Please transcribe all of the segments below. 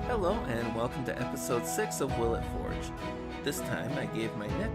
Hello, and welcome to episode 6 of Will It Forge. This time I gave my nick.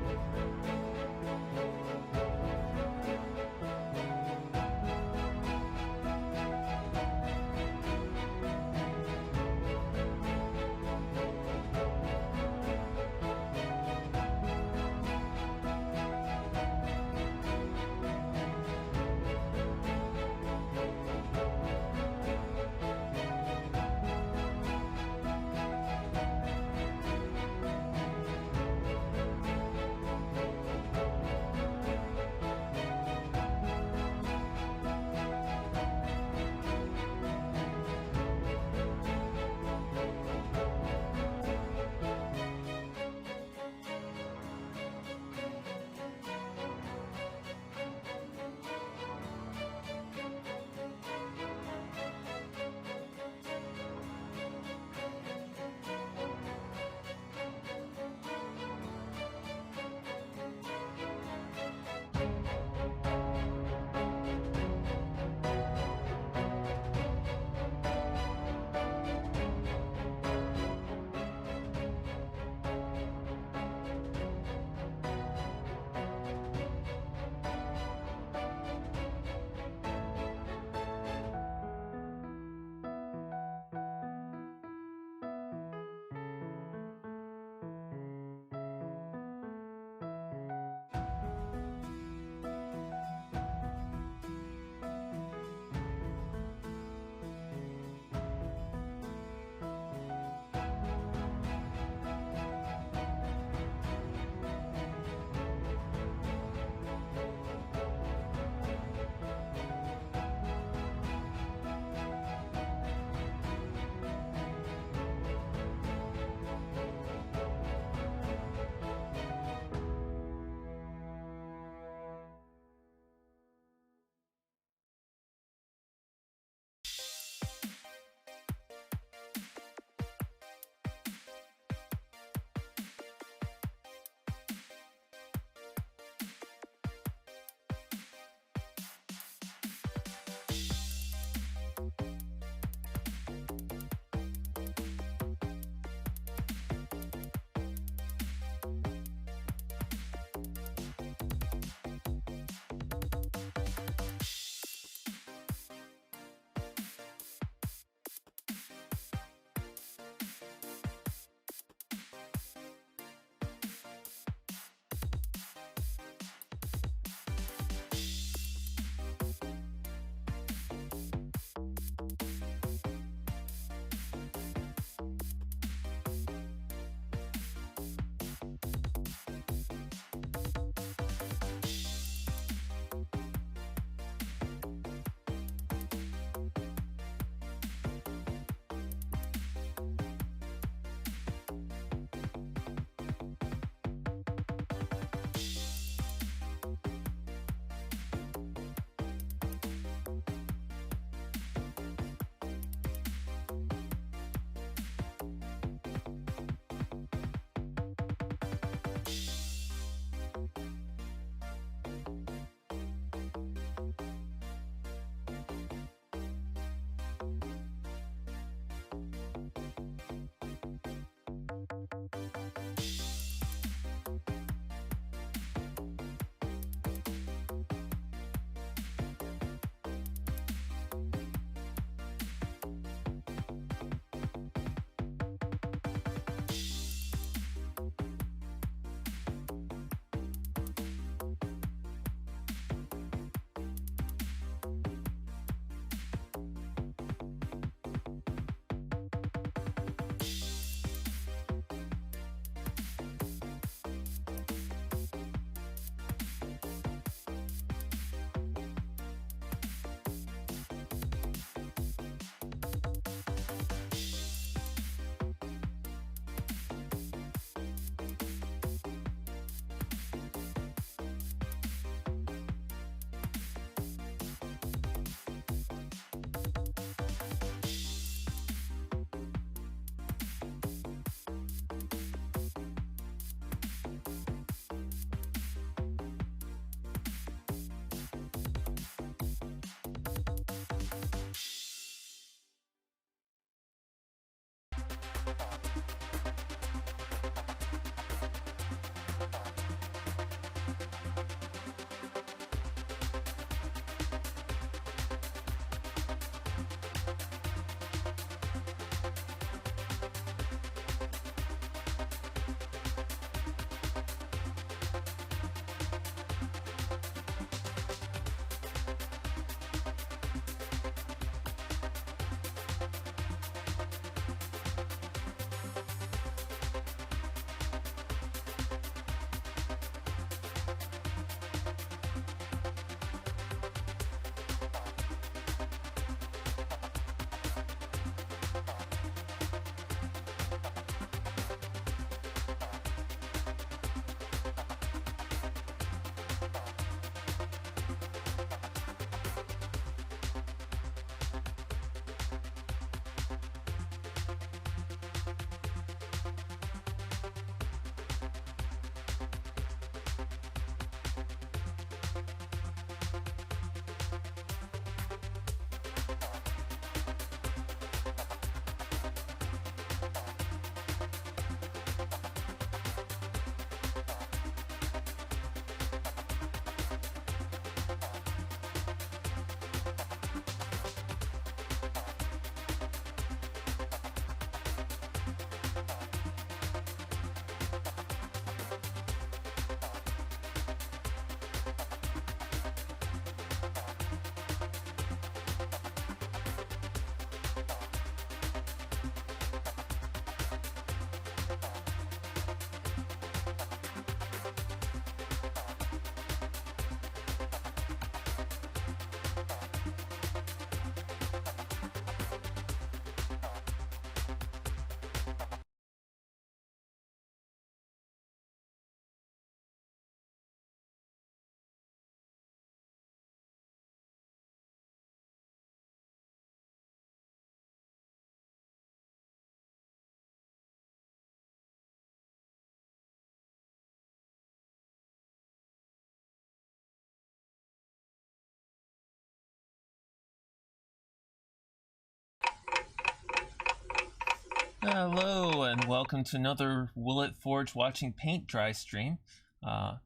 Hello and welcome to another Will It Forge watching paint dry stream. Gonna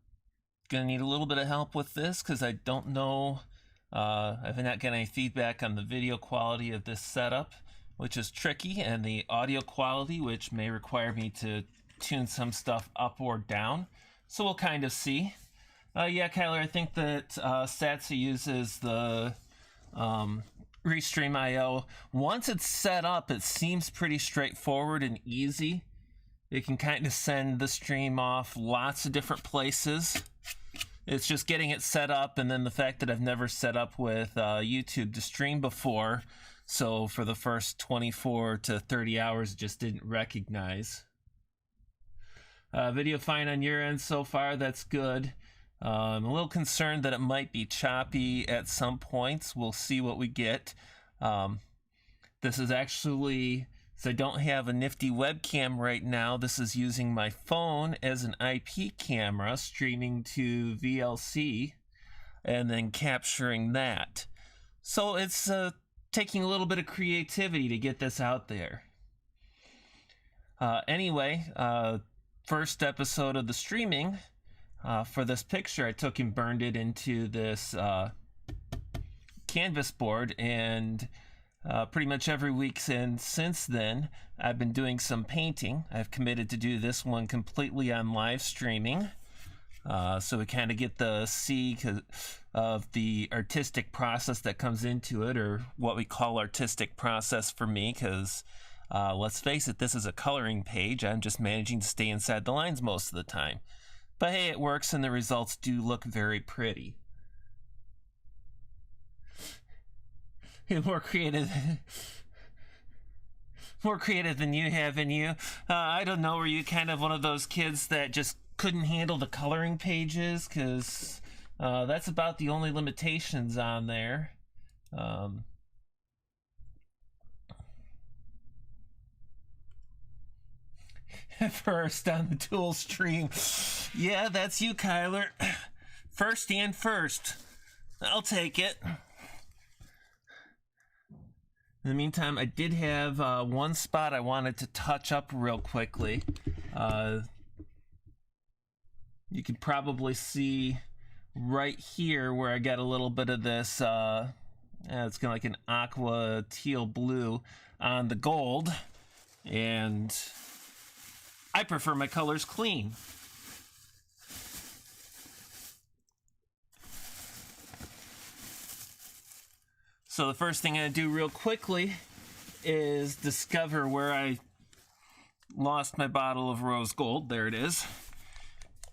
need a little bit of help with this because I don't know, I've not got any feedback on the video quality of this setup, which is tricky, and the audio quality, which may require me to tune some stuff up or down. So we'll kind of see. Yeah, Kyler, I think that Satsa uses the Restream IO. Once it's set up, it seems pretty straightforward and easy. It can kind of send the stream off lots of different places. It's just getting it set up, and then the fact that I've never set up with YouTube to stream before, so for the first 24 to 30 hours, it just didn't recognize. Video fine on your end so far, that's good. I'm a little concerned that it might be choppy at some points. We'll see what we get. This is actually, so I don't have a nifty webcam right now. This is using my phone as an IP camera, streaming to VLC, and then capturing that. So it's taking a little bit of creativity to get this out there. Anyway, first episode of the streaming. For this picture, I took and burned it into this canvas board, and pretty much every week since then, I've been doing some painting. I've committed to do this one completely on live streaming, so we kind of get the see of the artistic process that comes into it, or what we call artistic process for me, because let's face it, this is a coloring page. I'm just managing to stay inside the lines most of the time. But hey, it works, and the results do look very pretty. More creative than you have in you. I don't know, were you kind of one of those kids that just couldn't handle the coloring pages? Because that's about the only limitations on there. First on the tool stream. Yeah, that's you, Kyler. First and first. I'll take it. In the meantime, I did have one spot I wanted to touch up real quickly. You can probably see right here where I got a little bit of this, it's kind of like an aqua teal blue on the gold. And I prefer my colors clean. So the first thing I'm going to do real quickly is discover where I lost my bottle of rose gold. There it is.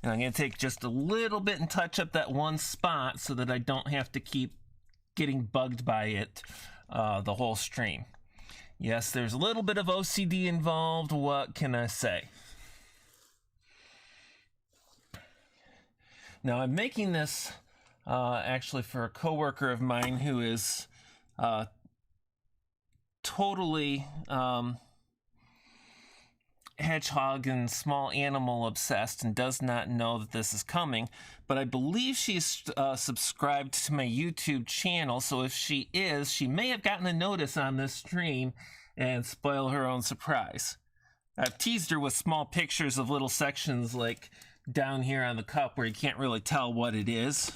And I'm going to take just a little bit and touch up that one spot so that I don't have to keep getting bugged by it the whole stream. Yes, there's a little bit of OCD involved. What can I say? Now, I'm making this actually for a coworker of mine who is totally hedgehog and small animal obsessed and does not know that this is coming. But I believe she's subscribed to my YouTube channel, so if she is, she may have gotten a notice on this stream and spoil her own surprise. I've teased her with small pictures of little sections like down here on the cup where you can't really tell what it is,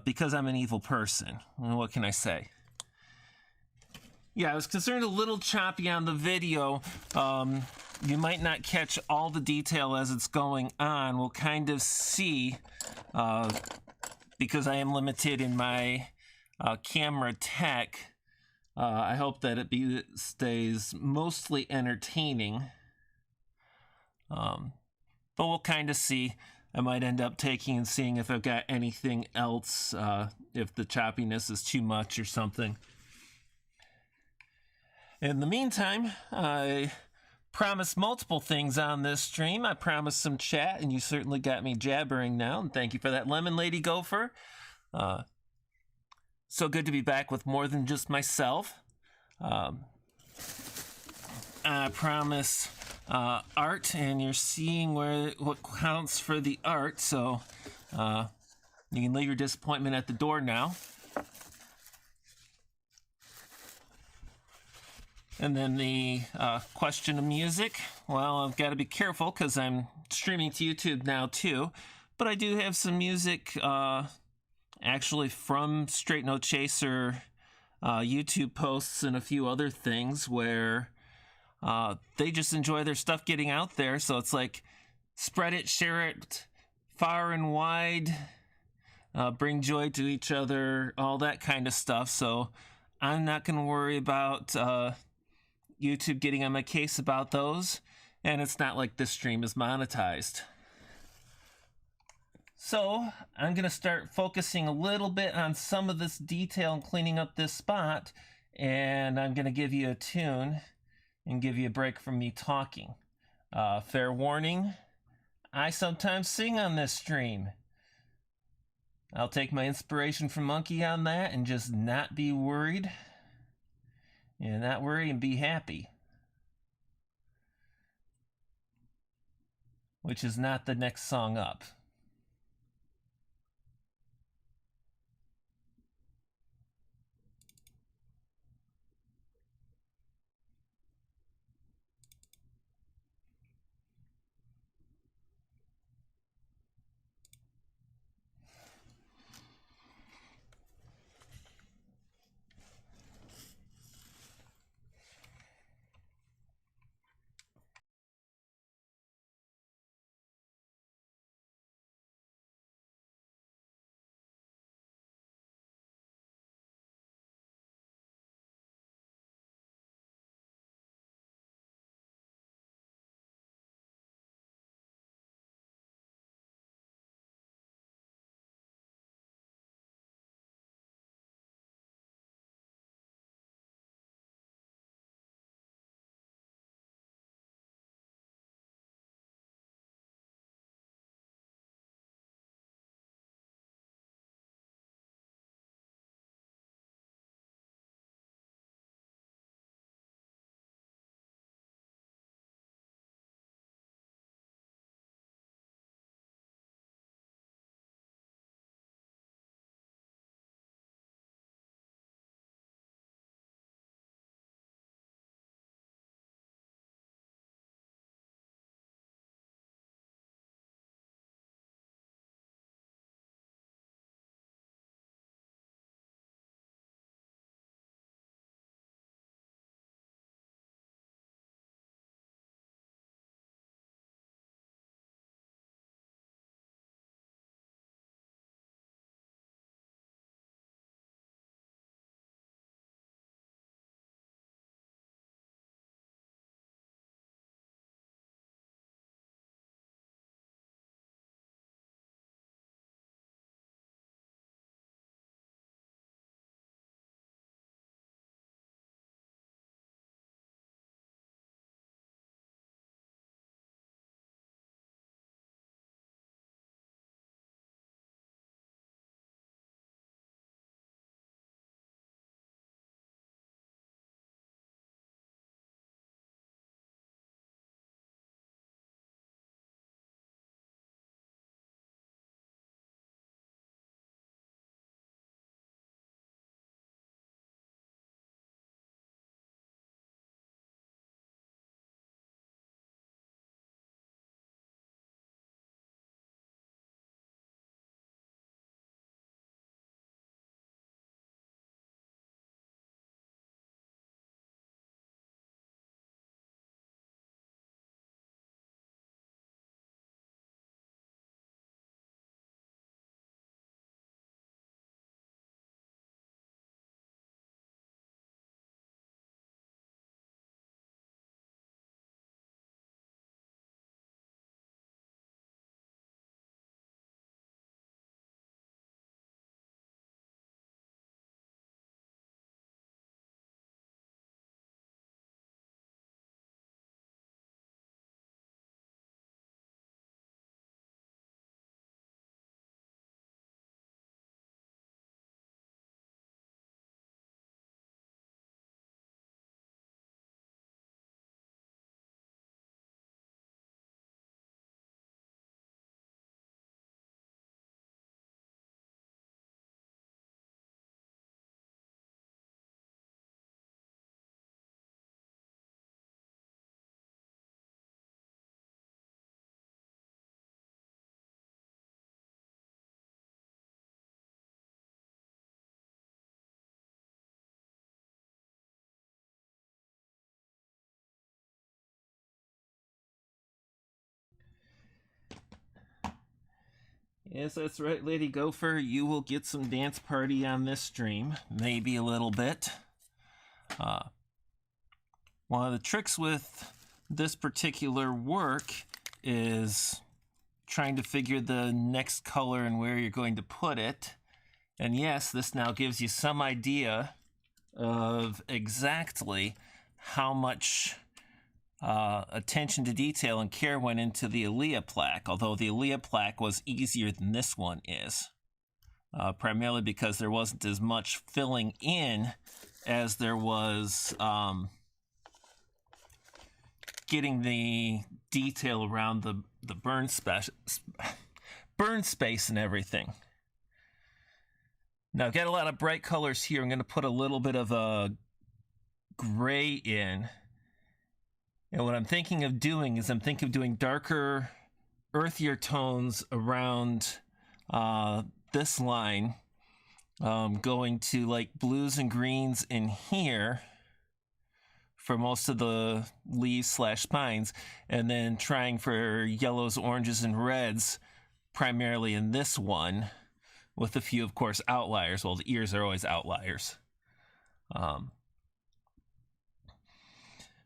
because I'm an evil person. What can I say? Yeah, I was concerned a little choppy on the video. You might not catch all the detail as it's going on. We'll kind of see, because I am limited in my camera tech. I hope that it stays mostly entertaining. But we'll kind of see. I might end up taking and seeing if I've got anything else, if the choppiness is too much or something. In the meantime, I promised multiple things on this stream. I promised some chat, and you certainly got me jabbering now, and thank you for that, Lemon Lady Gopher. So good to be back with more than just myself. I promise art, and you're seeing what counts for the art, so you can leave your disappointment at the door now. And then the question of music. Well, I've got to be careful because I'm streaming to YouTube now too. But I do have some music actually from Straight No Chaser YouTube posts and a few other things where they just enjoy their stuff getting out there. So it's like spread it, share it far and wide, bring joy to each other, all that kind of stuff. So I'm not going to worry about YouTube getting on my case about those, and it's not like this stream is monetized. So I'm going to start focusing a little bit on some of this detail and cleaning up this spot, and I'm going to give you a tune and give you a break from me talking. Fair warning, I sometimes sing on this stream. I'll take my inspiration from Monkey on that and just not be worried. And not worry and be happy. Which is not the next song up. Yes, that's right, Lady Gopher. You will get some dance party on this stream. Maybe a little bit. One of the tricks with this particular work is trying to figure the next color and where you're going to put it. And yes, this now gives you some idea of exactly how much attention to detail and care went into the Aaliyah plaque, although the Aaliyah plaque was easier than this one is, primarily because there wasn't as much filling in as there was getting the detail around the burn space and everything. Now I've got a lot of bright colors here. I'm going to put a little bit of a gray in. And what I'm thinking of doing is I'm thinking of doing darker, earthier tones around this line, going to like blues and greens in here for most of the leaves / spines, and then trying for yellows, oranges, and reds primarily in this one, with a few, of course, outliers. Well, the ears are always outliers.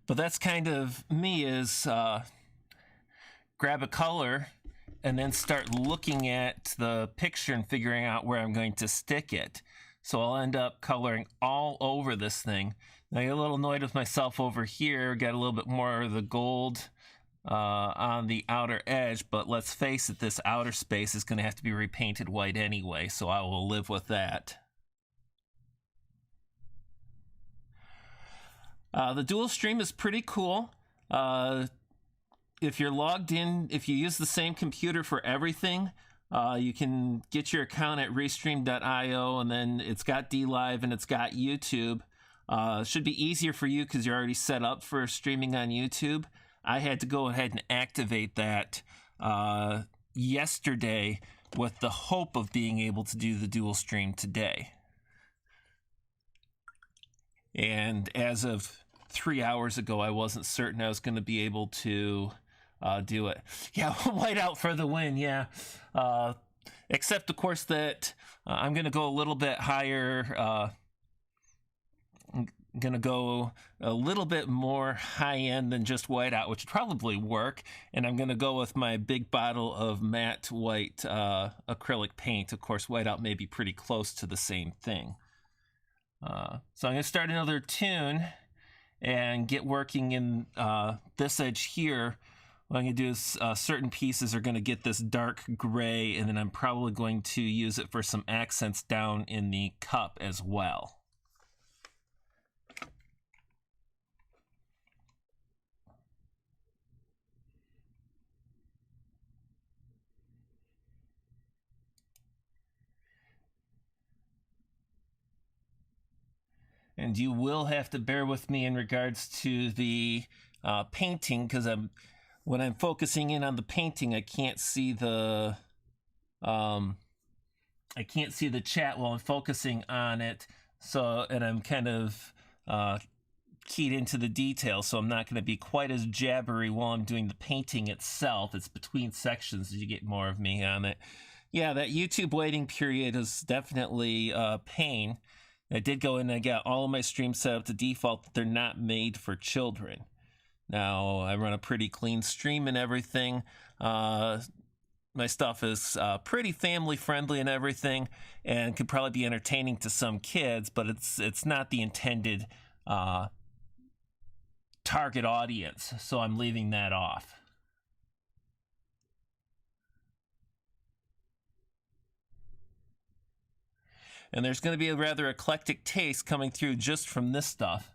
But that's kind of me, is grab a color and then start looking at the picture and figuring out where I'm going to stick it. So I'll end up coloring all over this thing. Now I get a little annoyed with myself over here, got a little bit more of the gold on the outer edge, but let's face it, this outer space is going to have to be repainted white anyway, so I will live with that. The dual stream is pretty cool. If you're logged in, if you use the same computer for everything, you can get your account at restream.io, and then it's got DLive and it's got YouTube. It should be easier for you because you're already set up for streaming on YouTube. I had to go ahead and activate that yesterday with the hope of being able to do the dual stream today. And as of 3 hours ago, I wasn't certain I was going to be able to do it. Yeah, whiteout for the win, yeah. Except, of course, that I'm going to go a little bit higher. I'm going to go a little bit more high-end than just whiteout, which would probably work. And I'm going to go with my big bottle of matte white acrylic paint. Of course, whiteout may be pretty close to the same thing. So I'm going to start another tune and get working in this edge here. What I'm going to do is certain pieces are going to get this dark gray, and then I'm probably going to use it for some accents down in the cup as well. And you will have to bear with me in regards to the painting, because when I'm focusing in on the painting, I can't see the chat while I'm focusing on it. So, and I'm kind of keyed into the details, so I'm not going to be quite as jabbery while I'm doing the painting itself. It's between sections that you get more of me on it. Yeah, that YouTube waiting period is definitely a pain. I did go in and I got all of my streams set up to default that they're not made for children. Now, I run a pretty clean stream and everything. My stuff is pretty family friendly and everything, and could probably be entertaining to some kids, but it's not the intended target audience, so I'm leaving that off. And there's going to be a rather eclectic taste coming through just from this stuff.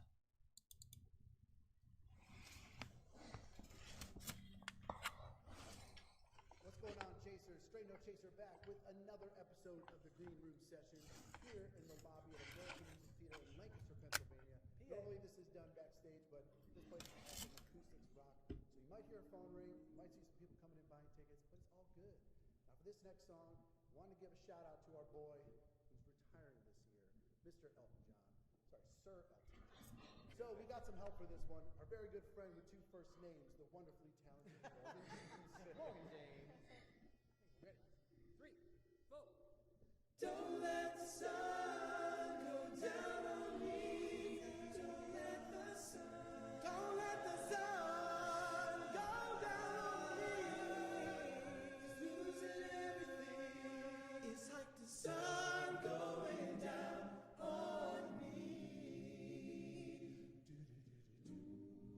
What's going on, Chasers? Stray No Chaser back with another episode of the Green Room Session here in the lobby of American Music Theater in Lancaster, Pennsylvania. Normally this is done backstage, but this place is awesome. Acoustics rock. So you might hear a phone ring, you might see some people coming in buying tickets, but it's all good. Now for this next song, I want to give a shout out to our boy who's retiring this year, Mr. Elton John. Sorry, Sir Elton John. So we got some help for this one. Our very good friend with two first names, the wonderfully talented Morgan James. Morgan James. Ready? 3, Don't let the sun go down on me. Don't let the sun go down on me. Losing everything. It's like the sun going down on me.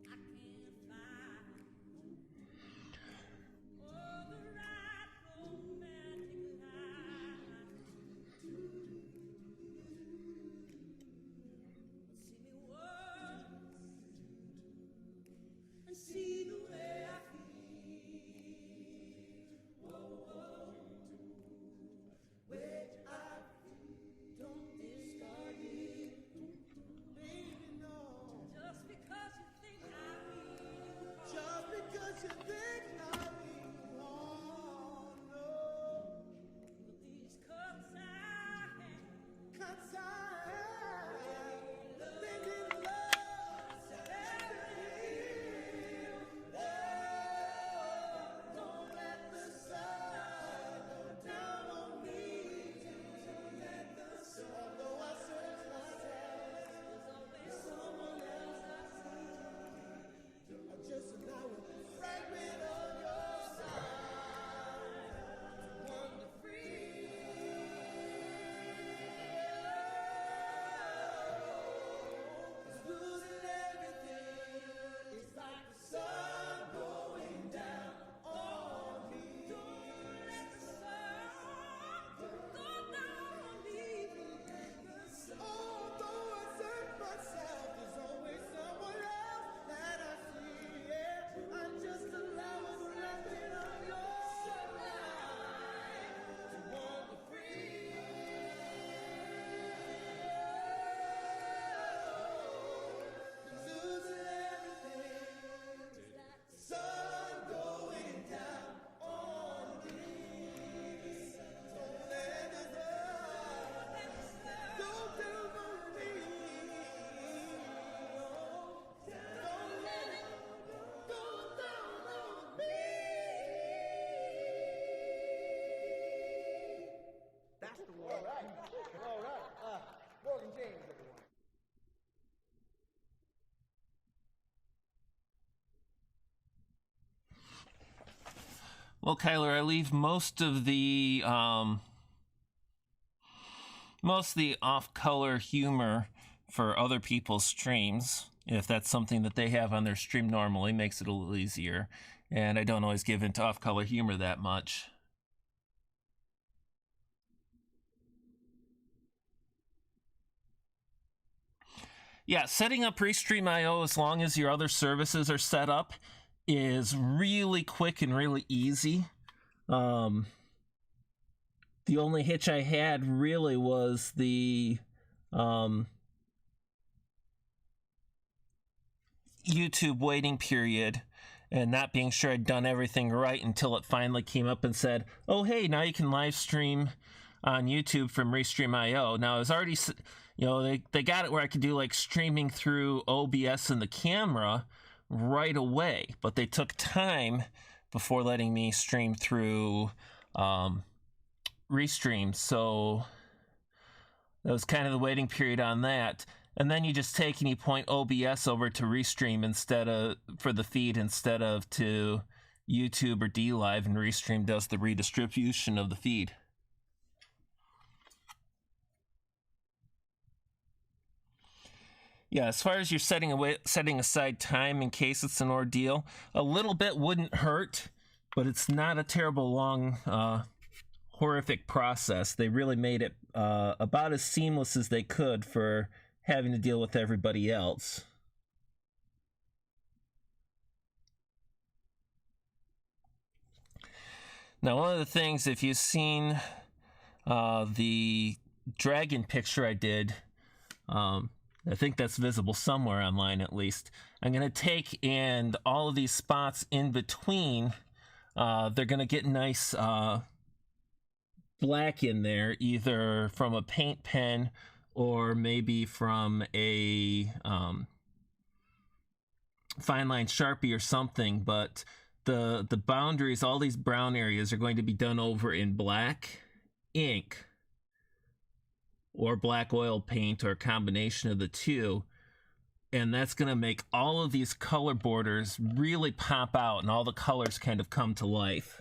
I can't find all the right romantic line. See me once and see the way I feel. Whoa, whoa. Way I feel. Don't discard me. Baby, no. Just because you think I mean Just because you think I mean wrong, no. these cups I have. 'Cause I thinking love don't let the sun go down on me. Don't let the sun. Although I search myself, there's someone else I see. I just allow a fragment of your side to wander free. It's losing everything. It's like the sun going down on me. Don't let the sun go down on me. Although I search myself, there's always someone else that I see. Yeah, I just allow a fragment of your side to wander free. Losing everything. Sun going down on me. Don't let the sun go down on me. Don't let it go down on me. That's the word. All right. Morgan James, everyone. Well, Kyler, I leave most of the off-color humor for other people's streams. If that's something that they have on their stream normally, makes it a little easier. And I don't always give into off-color humor that much. Yeah, setting up Restream.io as long as your other services are set up is really quick and really easy. The only hitch I had really was the YouTube waiting period and not being sure I'd done everything right until it finally came up and said, oh, hey, now you can live stream on YouTube from Restream.io. Now, I was already, they got it where I could do like streaming through OBS and the camera right away, but they took time before letting me stream through Restream. So that was kind of the waiting period on that. And then you just take and you point OBS over to Restream for the feed instead of to YouTube or DLive, and Restream does the redistribution of the feed. Yeah, as far as you're setting aside time in case it's an ordeal, a little bit wouldn't hurt, but it's not a terrible long, horrific process. They really made it about as seamless as they could for having to deal with everybody else. Now, one of the things, if you've seen the dragon picture I did, I think that's visible somewhere online at least. I'm going to take and all of these spots in between, they're going to get nice black in there, either from a paint pen or maybe from a fine line Sharpie or something, but the boundaries, all these brown areas are going to be done over in black ink or black oil paint or a combination of the two. And that's going to make all of these color borders really pop out and all the colors kind of come to life.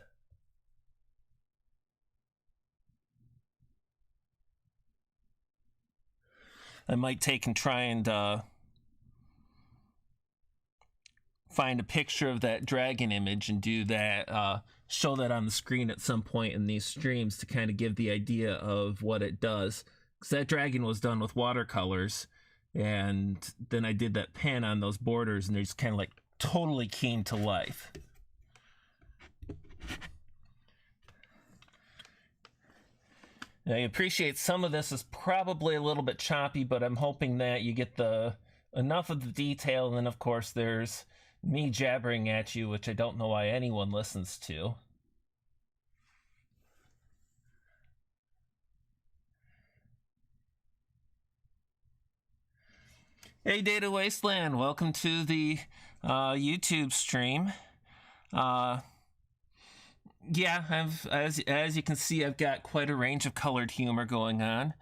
I might take and try and find a picture of that dragon image and do that, show that on the screen at some point in these streams to kind of give the idea of what it does. Because that dragon was done with watercolors, and then I did that pen on those borders, and they just kind of like totally came to life. I appreciate some of this is probably a little bit choppy, but I'm hoping that you get enough of the detail, and then of course there's me jabbering at you, which I don't know why anyone listens to. Hey Data Wasteland, welcome to the YouTube stream. Yeah, as you can see, I've got quite a range of colored humor going on.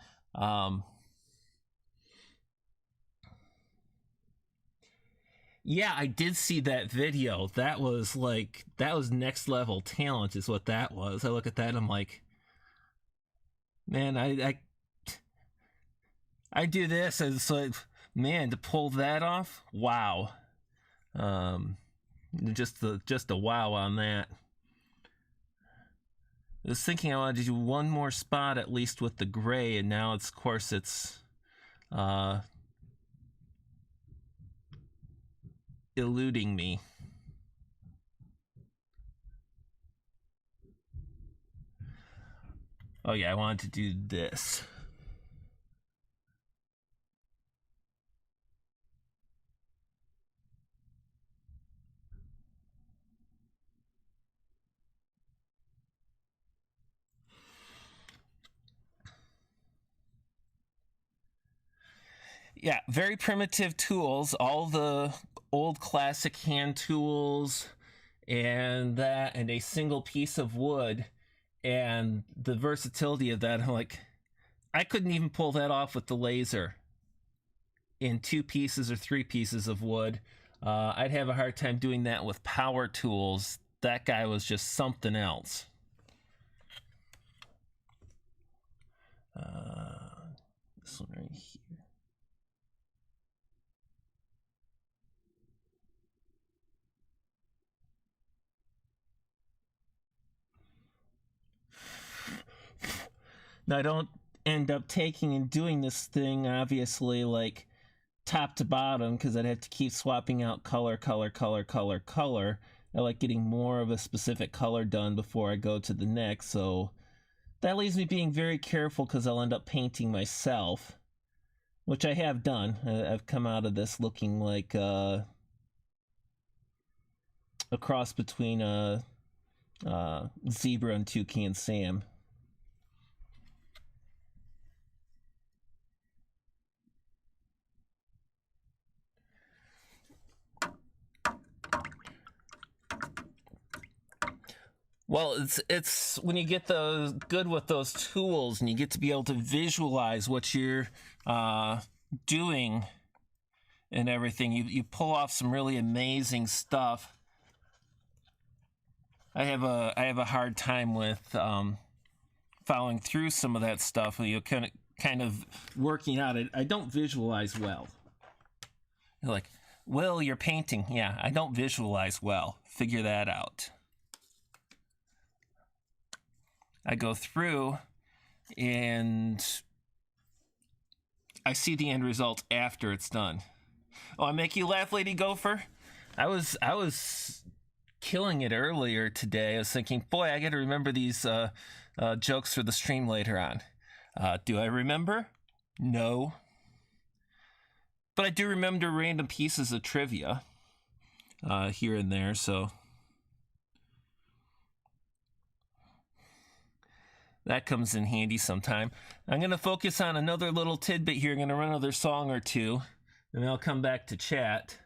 Yeah, I did see that video. That was next level talent is what that was. I look at that, I'm like, man, I do this, and it's like, man, to pull that off, wow. Just a wow on that. I was thinking I wanted to do one more spot at least with the gray, and now of course it's eluding me. Oh yeah, I wanted to do this. Yeah, very primitive tools, all the old classic hand tools and a single piece of wood, and the versatility of that. I'm like, I couldn't even pull that off with the laser in 2 pieces or 3 pieces of wood. I'd have a hard time doing that with power tools. That guy was just something else. This one right here. Now, I don't end up taking and doing this thing, obviously, like top to bottom, because I'd have to keep swapping out color. I like getting more of a specific color done before I go to the next, so that leaves me being very careful because I'll end up painting myself, which I have done. I've come out of this looking like a cross between a Zebra and Toucan Sam. Well, it's when you get good with those tools and you get to be able to visualize what you're doing and everything, you pull off some really amazing stuff. I have a hard time with following through some of that stuff. You kind of working out. I don't visualize well. You're like, Will, you're painting. Yeah, I don't visualize well. Figure that out. I go through and I see the end result after it's done. Oh, I make you laugh, Lady Gopher? I was killing it earlier today. I was thinking, boy, I got to remember these jokes for the stream later on. Do I remember? No. But I do remember random pieces of trivia here and there, so that comes in handy sometime. I'm going to focus on another little tidbit here. I'm going to run another song or two, and then I'll come back to chat.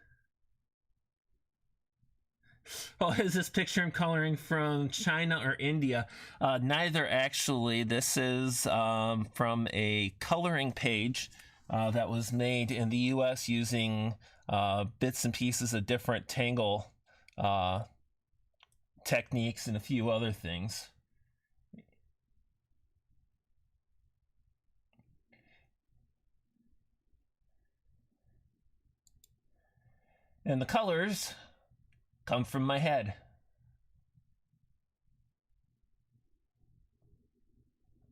Oh, is this picture I'm coloring from China or India? Neither, actually. This is from a coloring page that was made in the US using bits and pieces of different Tangle techniques and a few other things. And the colors come from my head.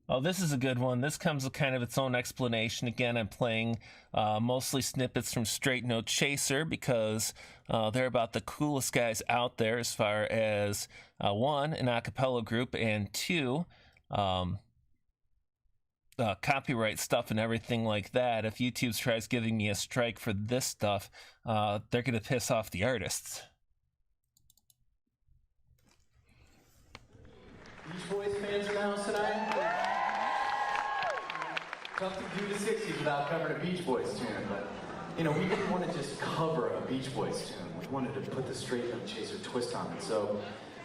Oh, this is a good one. This comes with kind of its own explanation. Again, I'm playing mostly snippets from Straight No Chaser because they're about the coolest guys out there as far as one, an a cappella group, and two, copyright stuff and everything like that. If YouTube tries giving me a strike for this stuff, they're going to piss off the artists. Beach Boys fans in the house tonight? Tough to do the 60s without covering a Beach Boys tune, but, you know, we didn't want to just cover a Beach Boys tune. We wanted to put the Straight No Chaser twist on it. So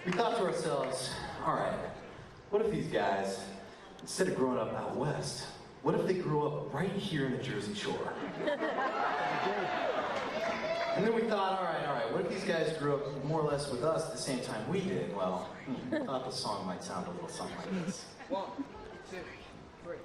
we thought to ourselves, all right, what if these guys, instead of growing up out west, what if they grew up right here in the Jersey Shore? And then we thought, all right, what if these guys grew up more or less with us at the same time we did? Well, I thought the song might sound a little something like this. 1, 2, 3.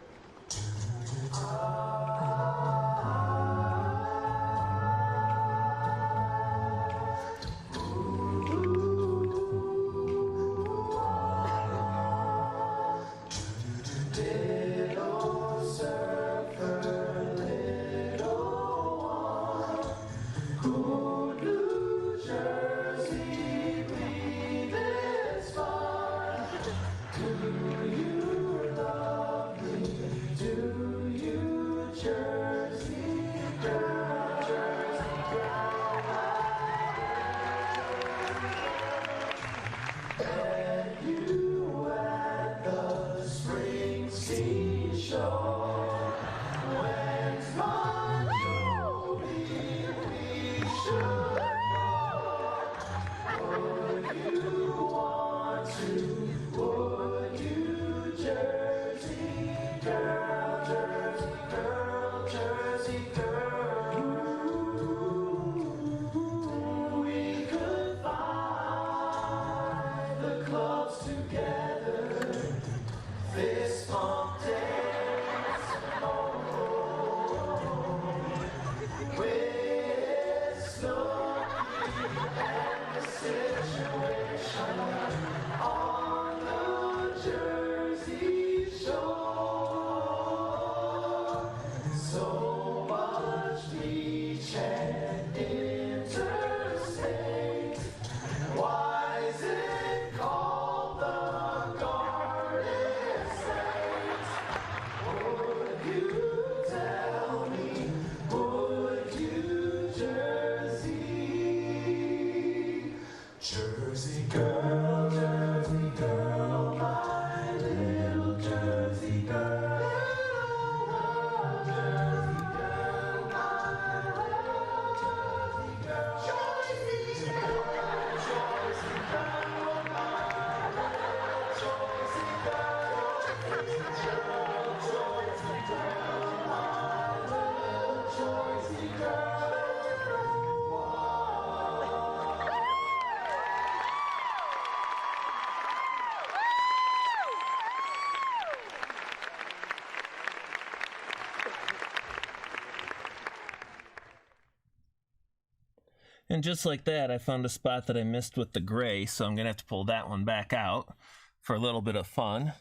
And just like that, I found a spot that I missed with the gray, so I'm going to have to pull that one back out for a little bit of fun.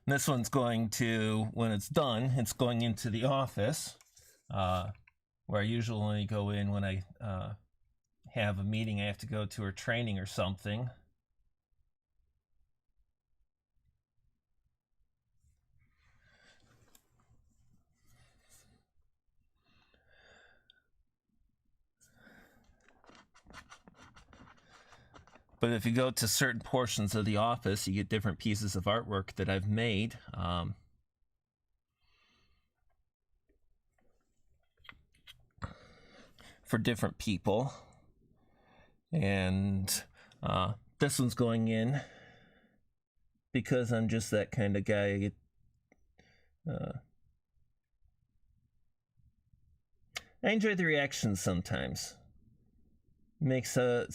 This one's going to, when it's done, it's going into the office, where I usually go in when I have a meeting I have to go to or training or something. But if you go to certain portions of the office, you get different pieces of artwork that I've made. for different people. And this one's going in because I'm just that kind of guy. I enjoy the reactions sometimes. Makes up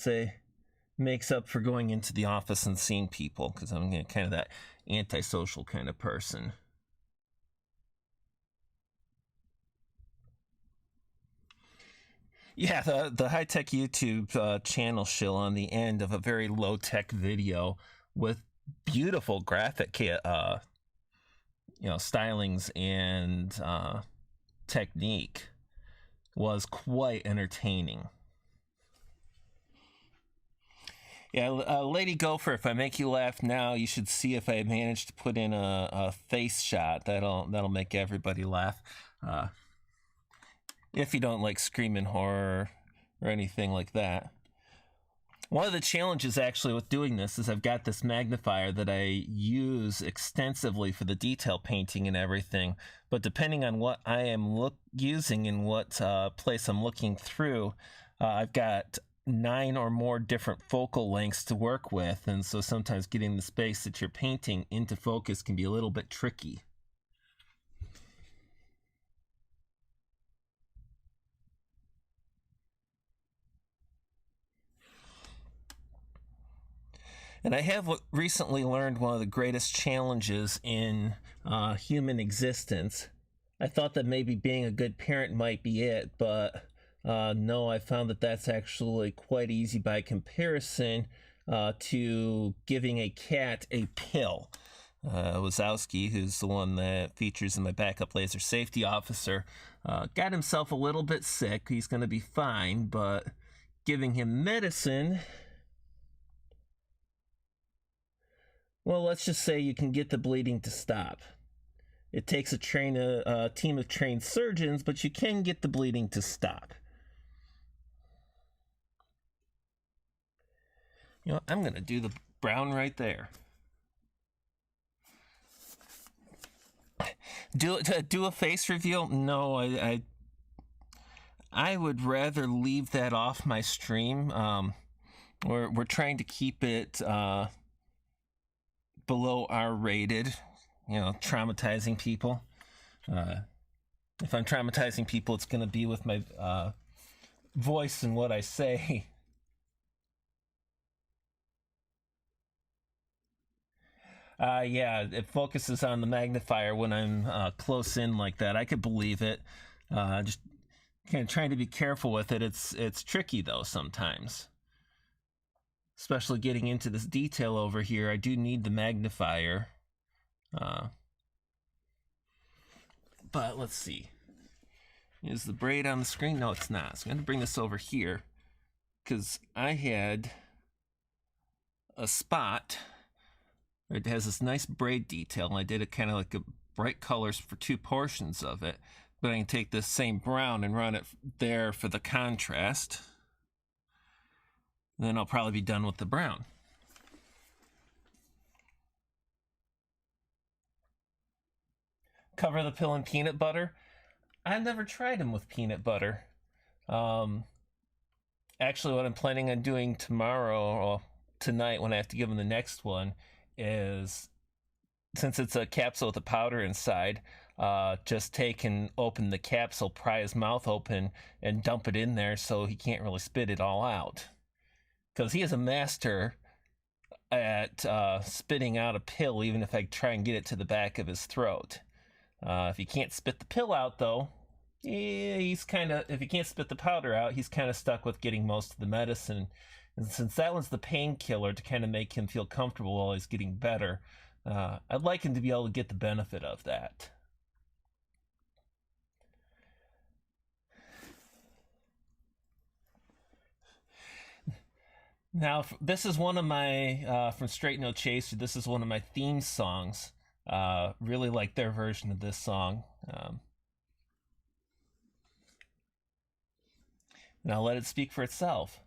for going into the office and seeing people, because I'm kind of that antisocial kind of person. Yeah, the high-tech YouTube channel shill on the end of a very low-tech video with beautiful graphic stylings and technique was quite entertaining. Yeah, Lady Gopher, if I make you laugh now, you should see if I manage to put in a face shot. That'll make everybody laugh. If you don't like screaming horror or anything like that. One of the challenges actually with doing this is I've got this magnifier that I use extensively for the detail painting and everything, but depending on what I am using and what place I'm looking through, I've got 9 or more different focal lengths to work with, and so sometimes getting the space that you're painting into focus can be a little bit tricky. And I have recently learned one of the greatest challenges in human existence. I thought that maybe being a good parent might be it, but no, I found that that's actually quite easy by comparison to giving a cat a pill. Wazowski, who's the one that features in my backup laser safety officer, got himself a little bit sick. He's going to be fine, but giving him medicine... Well, let's just say you can get the bleeding to stop. It takes a team of trained surgeons, but you can get the bleeding to stop. You know, I'm going to do the brown right there. Do a face reveal? No, I would rather leave that off my stream. We're trying to keep it below R-rated, traumatizing people. If I'm traumatizing people, it's going to be with my voice and what I say. Yeah, it focuses on the magnifier when I'm close in like that. I could believe it. Just kind of trying to be careful with it. It's tricky, though, sometimes. Especially getting into this detail over here, I do need the magnifier. But let's see. Is the braid on the screen? No, it's not. So I'm going to bring this over here because I had a spot. It has this nice braid detail, and I did it kind of like a bright colors for 2 portions of it. But I can take this same brown and run it there for the contrast. Then I'll probably be done with the brown. Cover the pill in peanut butter. I've never tried them with peanut butter. Actually, what I'm planning on doing tomorrow or tonight when I have to give him the next one is, since it's a capsule with a powder inside, just take and open the capsule, pry his mouth open, and dump it in there so he can't really spit it all out. Because he is a master at spitting out a pill, even if I try and get it to the back of his throat. If he can't spit the pill out, though, if he can't spit the powder out, he's kind of stuck with getting most of the medicine. And since that one's the painkiller to kind of make him feel comfortable while he's getting better, I'd like him to be able to get the benefit of that. Now, this is one of my, from Straight No Chaser, this is one of my theme songs. Really like their version of this song. Now let it speak for itself.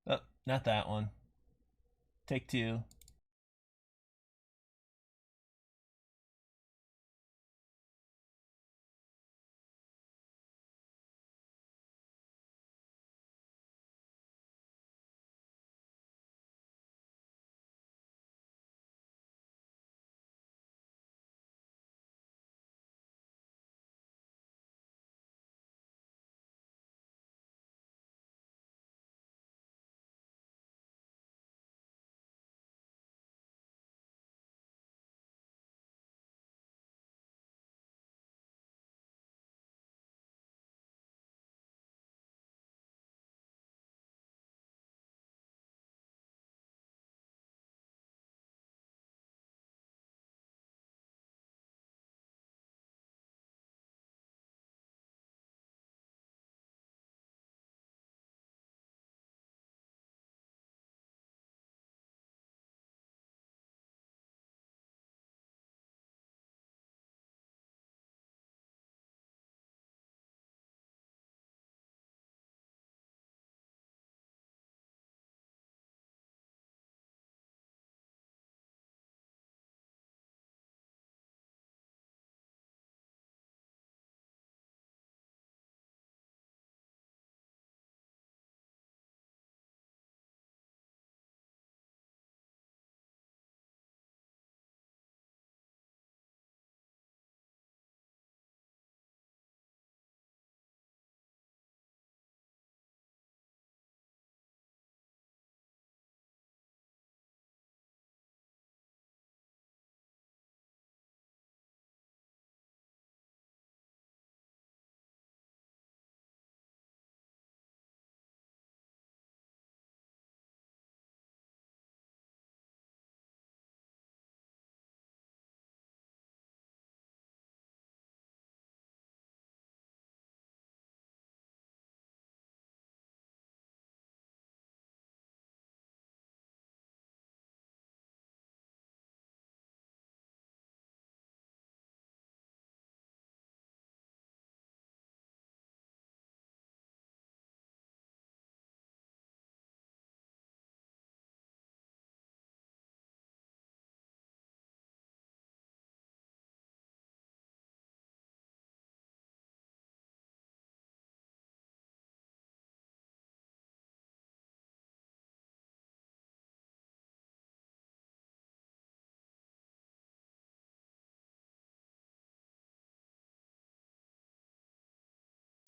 Oh, not that one. Take 2.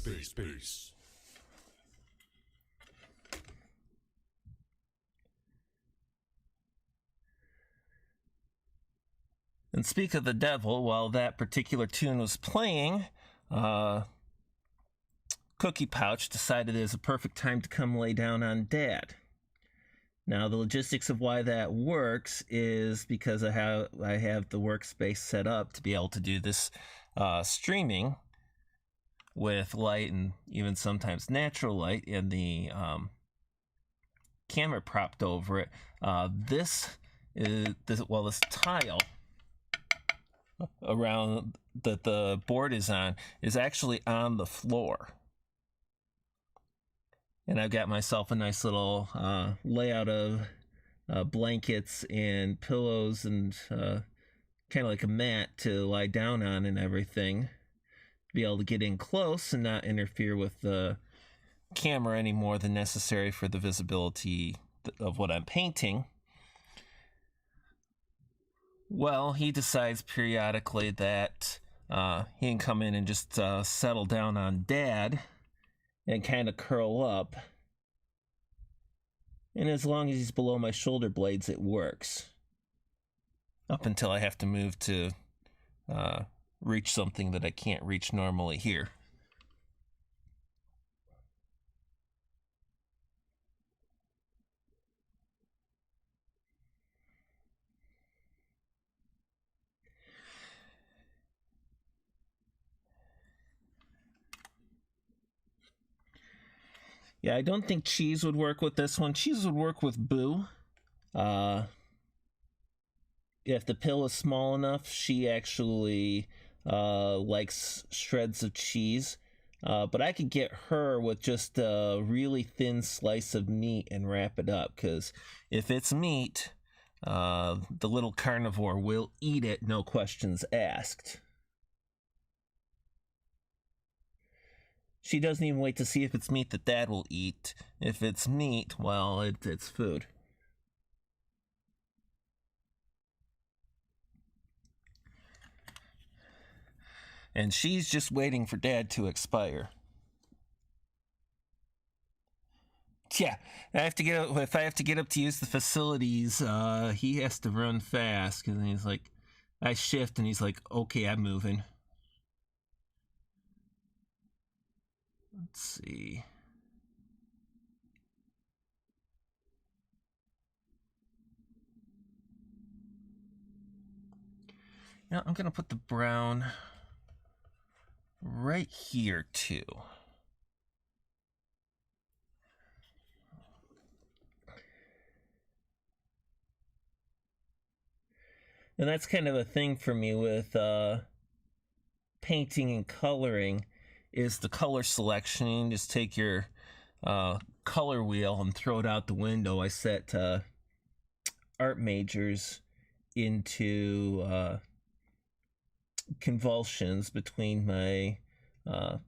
Peace. And speak of the devil, while that particular tune was playing, Cookie Pouch decided it was a perfect time to come lay down on Dad. Now, the logistics of why that works is because I have the workspace set up to be able to do this streaming with light and even sometimes natural light, and the camera propped over it. This tile around that the board is on is actually on the floor. And I've got myself a nice little layout of blankets and pillows and kind of like a mat to lie down on and everything. Be able to get in close and not interfere with the camera any more than necessary for the visibility of what I'm painting. Well, he decides periodically that he can come in and just settle down on Dad and kind of curl up. And as long as he's below my shoulder blades, it works. Up until I have to move to reach something that I can't reach normally here. Yeah, I don't think Cheese would work with this one. Cheese would work with Boo. If the pill is small enough, she actually likes shreds of cheese. But I could get her with just a really thin slice of meat and wrap it up. Because if it's meat, the little carnivore will eat it, no questions asked. She doesn't even wait to see if it's meat that Dad will eat. If it's meat, well, it's food. And she's just waiting for Dad to expire. Yeah, if I have to get up to use the facilities, he has to run fast, because he's like, I shift, and he's like, okay, I'm moving. Let's see. Now I'm gonna put the brown right here too. And that's kind of a thing for me with painting and coloring, is the color selection. You can just take your color wheel and throw it out the window. I set art majors into convulsions between my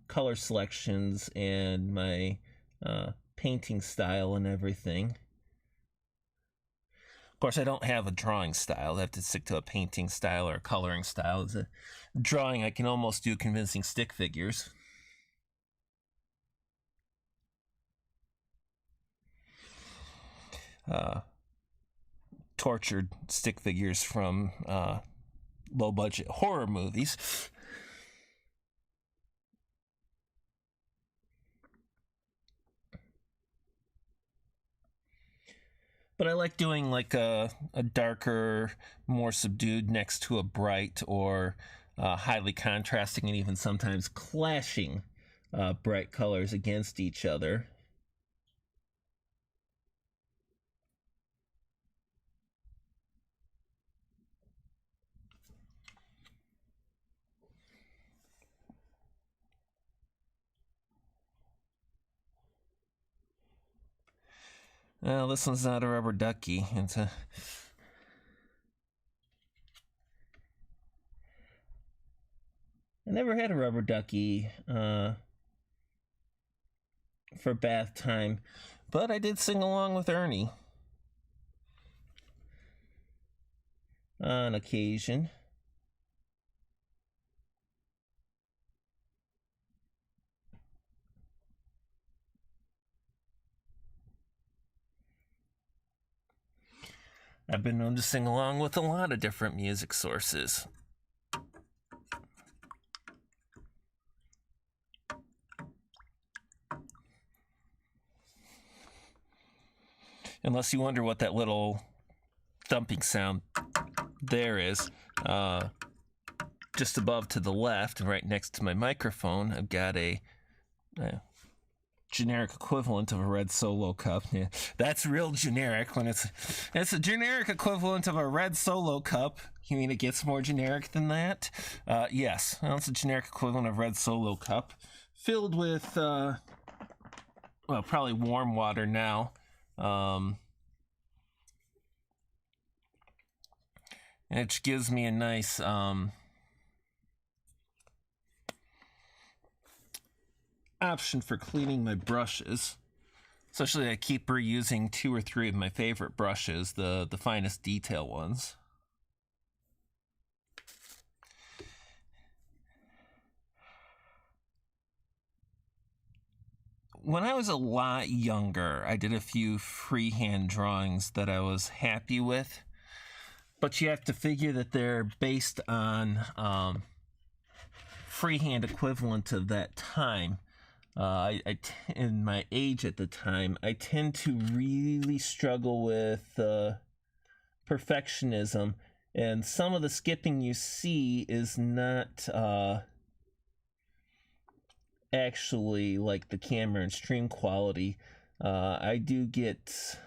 color selections and my painting style and everything. Of course, I don't have a drawing style. I have to stick to a painting style or a coloring style. As a drawing, I can almost do convincing stick figures. Tortured stick figures from low-budget horror movies. But I like doing like a darker, more subdued next to a bright, or highly contrasting and even sometimes clashing bright colors against each other. Well, this one's not a rubber ducky. It's a... I never had a rubber ducky for bath time, but I did sing along with Ernie on occasion. I've been known to sing along with a lot of different music sources. Unless you wonder what that little thumping sound there is. Just above to the left, and right next to my microphone, I've got a generic equivalent of a red Solo cup. Yeah, that's real generic when it's a generic equivalent of a red Solo cup. You mean it gets more generic than that? Yes, well, it's a generic equivalent of red Solo cup, filled with probably warm water now. Which gives me a nice option for cleaning my brushes. Especially I keep reusing 2 or 3 of my favorite brushes, the finest detail ones. When I was a lot younger, I did a few freehand drawings that I was happy with. But you have to figure that they're based on freehand equivalent of that time. In my age at the time, I tend to really struggle with perfectionism. And some of the skipping you see is not actually like the camera and stream quality. I do get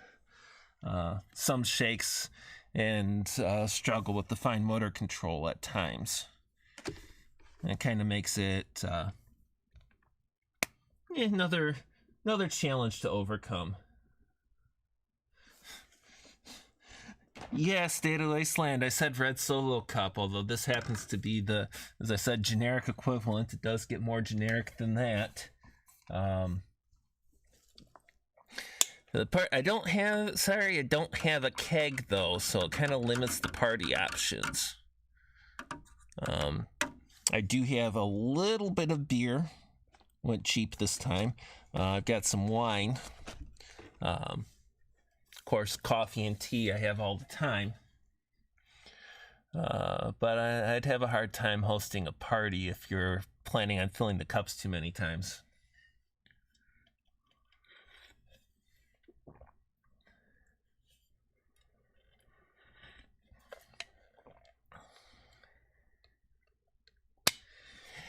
some shakes and struggle with the fine motor control at times. And it kind of makes it another challenge to overcome. Yeah, State of Wasteland. I said red Solo cup, although this happens to be the, as I said, generic equivalent. It does get more generic than that. The part I don't have a keg though, so it kind of limits the party options. I do have a little bit of beer. Went cheap this time. I've got some wine. Of course, coffee and tea I have all the time. But I'd have a hard time hosting a party if you're planning on filling the cups too many times.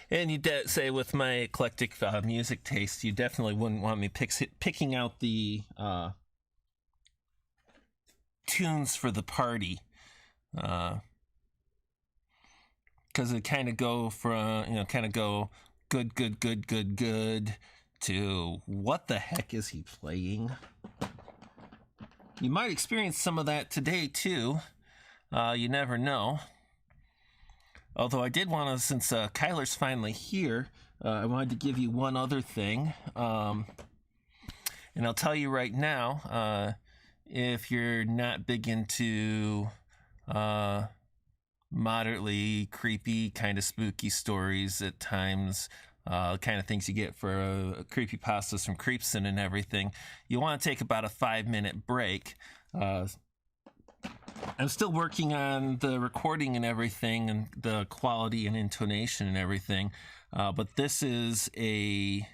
And you say with my eclectic music taste, you definitely wouldn't want me picking out the tunes for the party, because it kind of go from good to what the heck is he playing? You might experience some of that today too. You never know. Although I did want to, since Kyler's finally here, I wanted to give you one other thing. And I'll tell you right now, if you're not big into moderately creepy, kind of spooky stories at times, kind of things you get for creepypastas from Creepson and everything, you want to take about a 5-minute break. I'm still working on the recording and everything, and the quality and intonation and everything, but this is a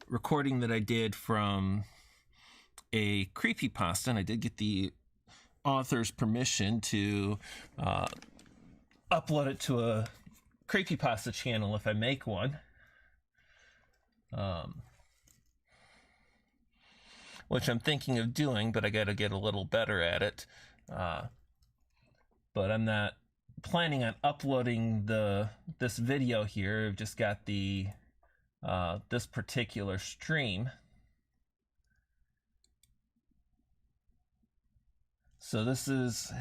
recording that I did from a creepypasta, and I did get the author's permission to upload it to a creepypasta channel if I make one. Which I'm thinking of doing, but I got to get a little better at it. But I'm not planning on uploading this video here. I've just got the this particular stream. So this is,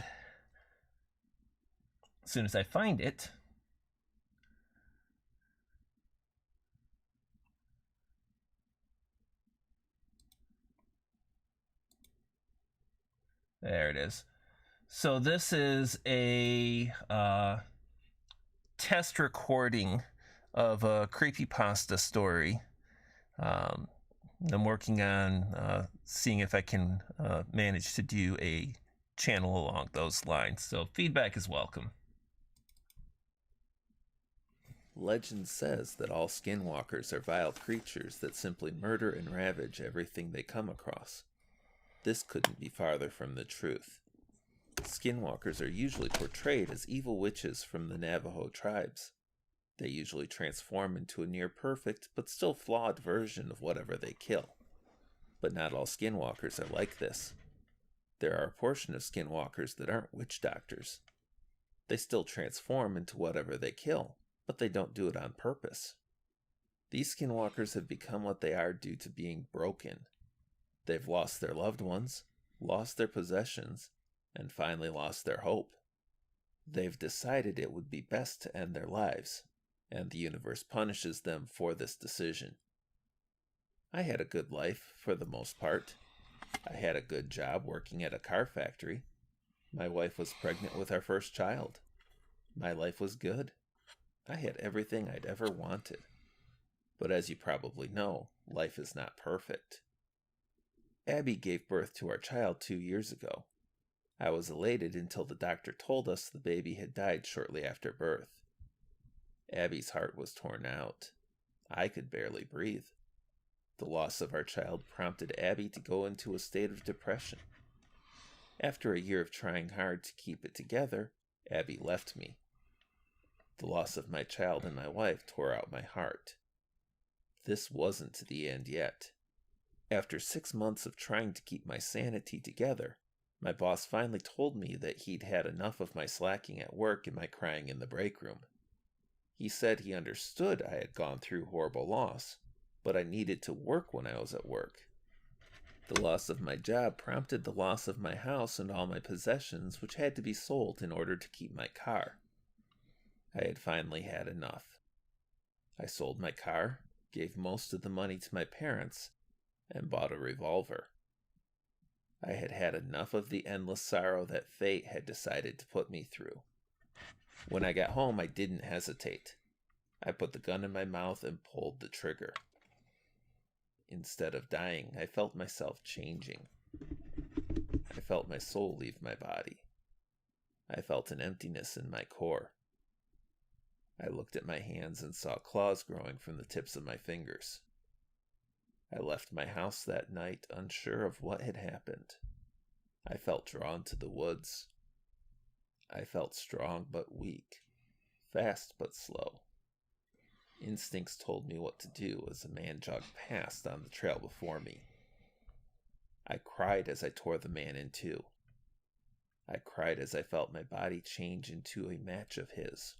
as soon as I find it, there it is. So this is a test recording of a creepypasta story. I'm working on seeing if I can manage to do a channel along those lines. So feedback is welcome. Legend says that all skinwalkers are vile creatures that simply murder and ravage everything they come across. This couldn't be farther from the truth. Skinwalkers are usually portrayed as evil witches from the Navajo tribes. They usually transform into a near-perfect but still flawed version of whatever they kill. But not all skinwalkers are like this. There are a portion of skinwalkers that aren't witch doctors. They still transform into whatever they kill, but they don't do it on purpose. These skinwalkers have become what they are due to being broken. They've lost their loved ones, lost their possessions, and finally lost their hope. They've decided it would be best to end their lives, and the universe punishes them for this decision. I had a good life, for the most part. I had a good job working at a car factory. My wife was pregnant with our first child. My life was good. I had everything I'd ever wanted. But as you probably know, life is not perfect. Abby gave birth to our child 2 years ago. I was elated until the doctor told us the baby had died shortly after birth. Abby's heart was torn out. I could barely breathe. The loss of our child prompted Abby to go into a state of depression. After a year of trying hard to keep it together, Abby left me. The loss of my child and my wife tore out my heart. This wasn't the end yet. After 6 months of trying to keep my sanity together, my boss finally told me that he'd had enough of my slacking at work and my crying in the break room. He said he understood I had gone through horrible loss, but I needed to work when I was at work. The loss of my job prompted the loss of my house and all my possessions, which had to be sold in order to keep my car. I had finally had enough. I sold my car, gave most of the money to my parents, and bought a revolver. I had had enough of the endless sorrow that fate had decided to put me through. When I got home, I didn't hesitate. I put the gun in my mouth and pulled the trigger. Instead of dying, I felt myself changing. I felt my soul leave my body. I felt an emptiness in my core. I looked at my hands and saw claws growing from the tips of my fingers. I left my house that night unsure of what had happened. I felt drawn to the woods. I felt strong but weak, fast but slow. Instincts told me what to do as a man jogged past on the trail before me. I cried as I tore the man in two. I cried as I felt my body change into a match of his.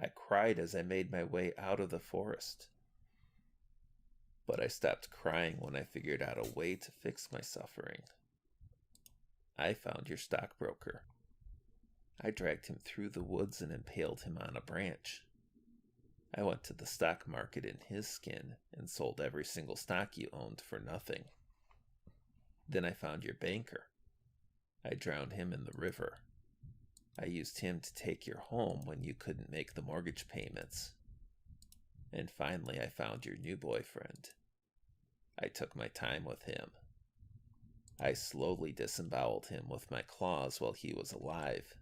I cried as I made my way out of the forest. But I stopped crying when I figured out a way to fix my suffering. I found your stockbroker. I dragged him through the woods and impaled him on a branch. I went to the stock market in his skin and sold every single stock you owned for nothing. Then I found your banker. I drowned him in the river. I used him to take your home when you couldn't make the mortgage payments. And finally I found your new boyfriend. I took my time with him. I slowly disemboweled him with my claws while he was alive.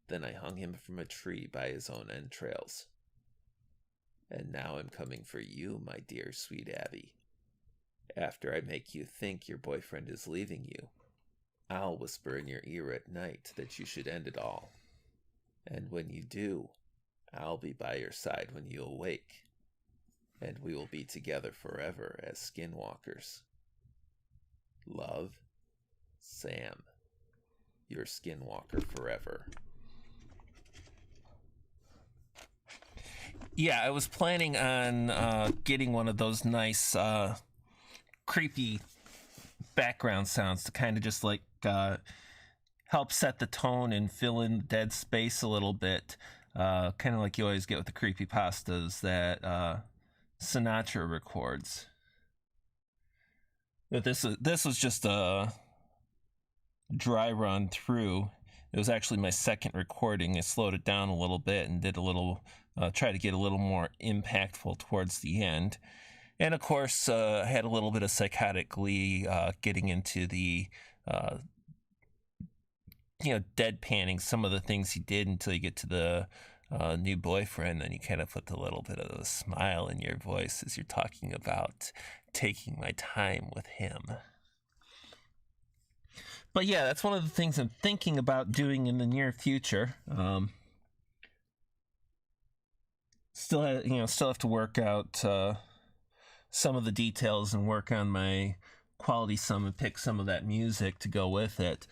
Then I hung him from a tree by his own entrails. And now I'm coming for you, my dear sweet Abby. After I make you think your boyfriend is leaving you, I'll whisper in your ear at night that you should end it all. And when you do, I'll be by your side when you awake. And we will be together forever as skinwalkers. Love, Sam, your skinwalker forever. Yeah, I was planning on getting one of those nice creepy background sounds to kind of just like help set the tone and fill in dead space a little bit. Kind of like you always get with the creepypastas that Sinatra records. But this was just a dry run through. It was actually my second recording. I slowed it down a little bit and did a little, try to get a little more impactful towards the end. And of course, I had a little bit of psychotic glee getting into the, deadpanning some of the things he did until you get to the new boyfriend. Then you kind of put the little bit of a smile in your voice as you're talking about taking my time with him. But yeah, that's one of the things I'm thinking about doing in the near future. Still have to work out some of the details and work on my quality sum and pick some of that music to go with it.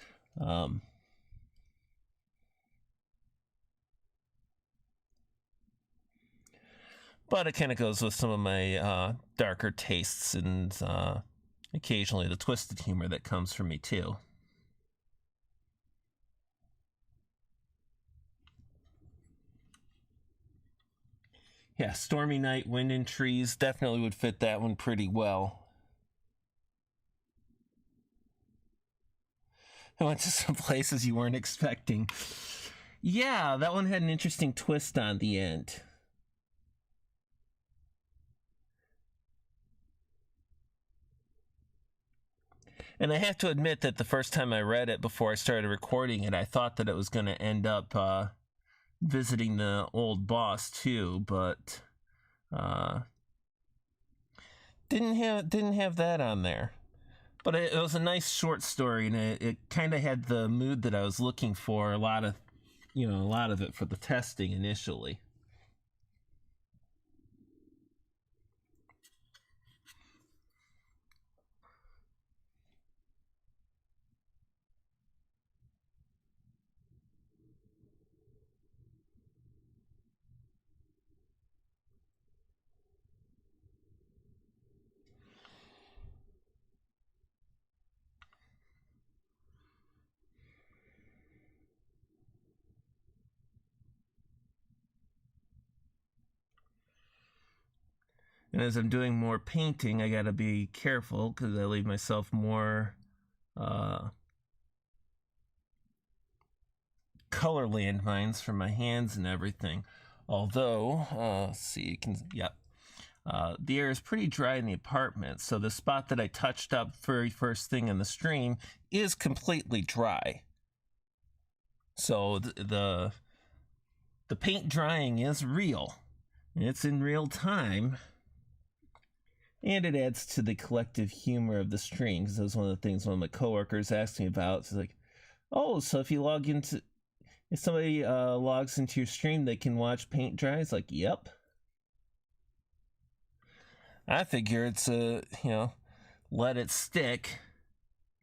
But it kind of goes with some of my darker tastes and occasionally the twisted humor that comes from me too. Yeah, Stormy Night, Wind and Trees definitely would fit that one pretty well. I went to some places you weren't expecting. Yeah, that one had an interesting twist on the end. And I have to admit that the first time I read it before I started recording it, I thought that it was going to end up visiting the old boss too, but didn't have that on there. But it was a nice short story, and it kind of had the mood that I was looking for. A lot of it for the testing initially. And as I'm doing more painting, I gotta be careful because I leave myself more color landmines for my hands and everything. Although, the air is pretty dry in the apartment, so the spot that I touched up very first thing in the stream is completely dry. So the paint drying is real. It's in real time. And it adds to the collective humor of the stream, because that was one of the things one of my coworkers asked me about. It's like, oh, so if somebody logs into your stream, they can watch paint dry? It's like, yep. I figure it's let it stick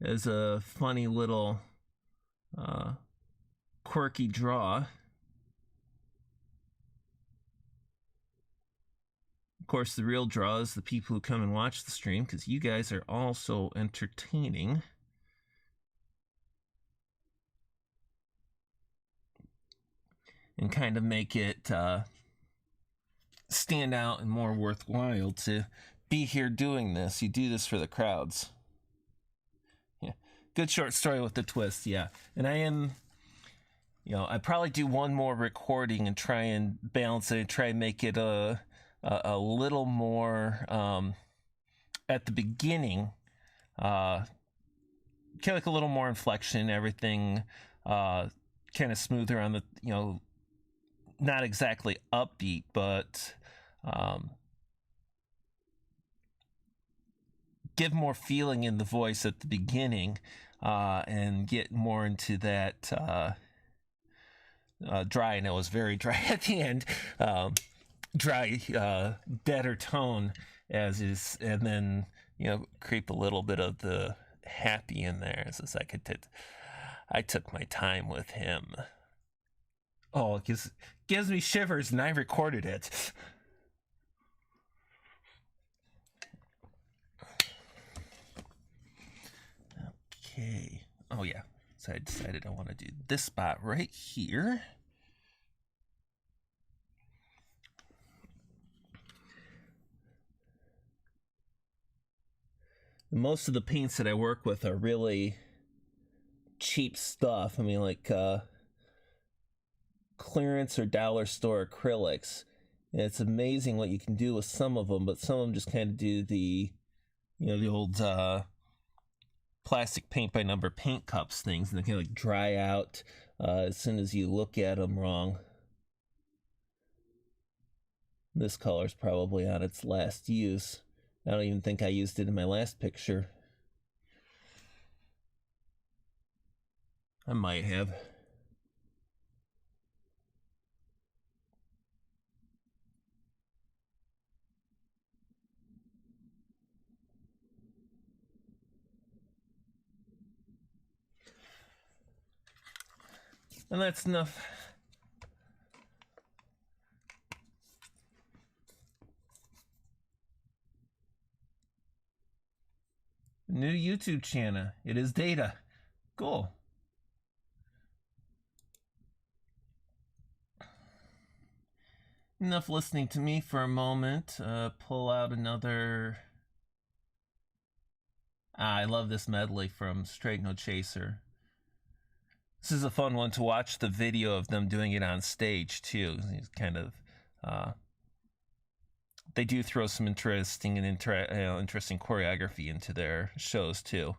as a funny little quirky draw. Of course, the real draw is the people who come and watch the stream, because you guys are all so entertaining. And kind of make it stand out and more worthwhile to be here doing this. You do this for the crowds. Yeah, good short story with the twist, yeah. And I am, I probably do one more recording and try and balance it and try and make it a little more at the beginning, kind of like a little more inflection, everything kind of smoother on the, not exactly upbeat, but give more feeling in the voice at the beginning, and get more into that dry, and it was very dry at the end, dry, deader tone as is, and then creep a little bit of the happy in there as I took my time with him. Oh, it gives me shivers, and I recorded it. Okay. Oh yeah. So I decided I want to do this spot right here. Most of the paints that I work with are really cheap stuff. I mean, like clearance or dollar store acrylics. And it's amazing what you can do with some of them, but some of them just kind of do the, the old plastic paint by number paint cups things, and they kind of like dry out as soon as you look at them wrong. This color's probably on its last use. I don't even think I used it in my last picture. I might have. And that's enough. New YouTube channel. It is Data. Cool. Enough listening to me for a moment. Pull out another. I love this medley from Straight No Chaser. This is a fun one to watch the video of them doing it on stage too. It's kind of, they do throw some interesting and interesting choreography into their shows too.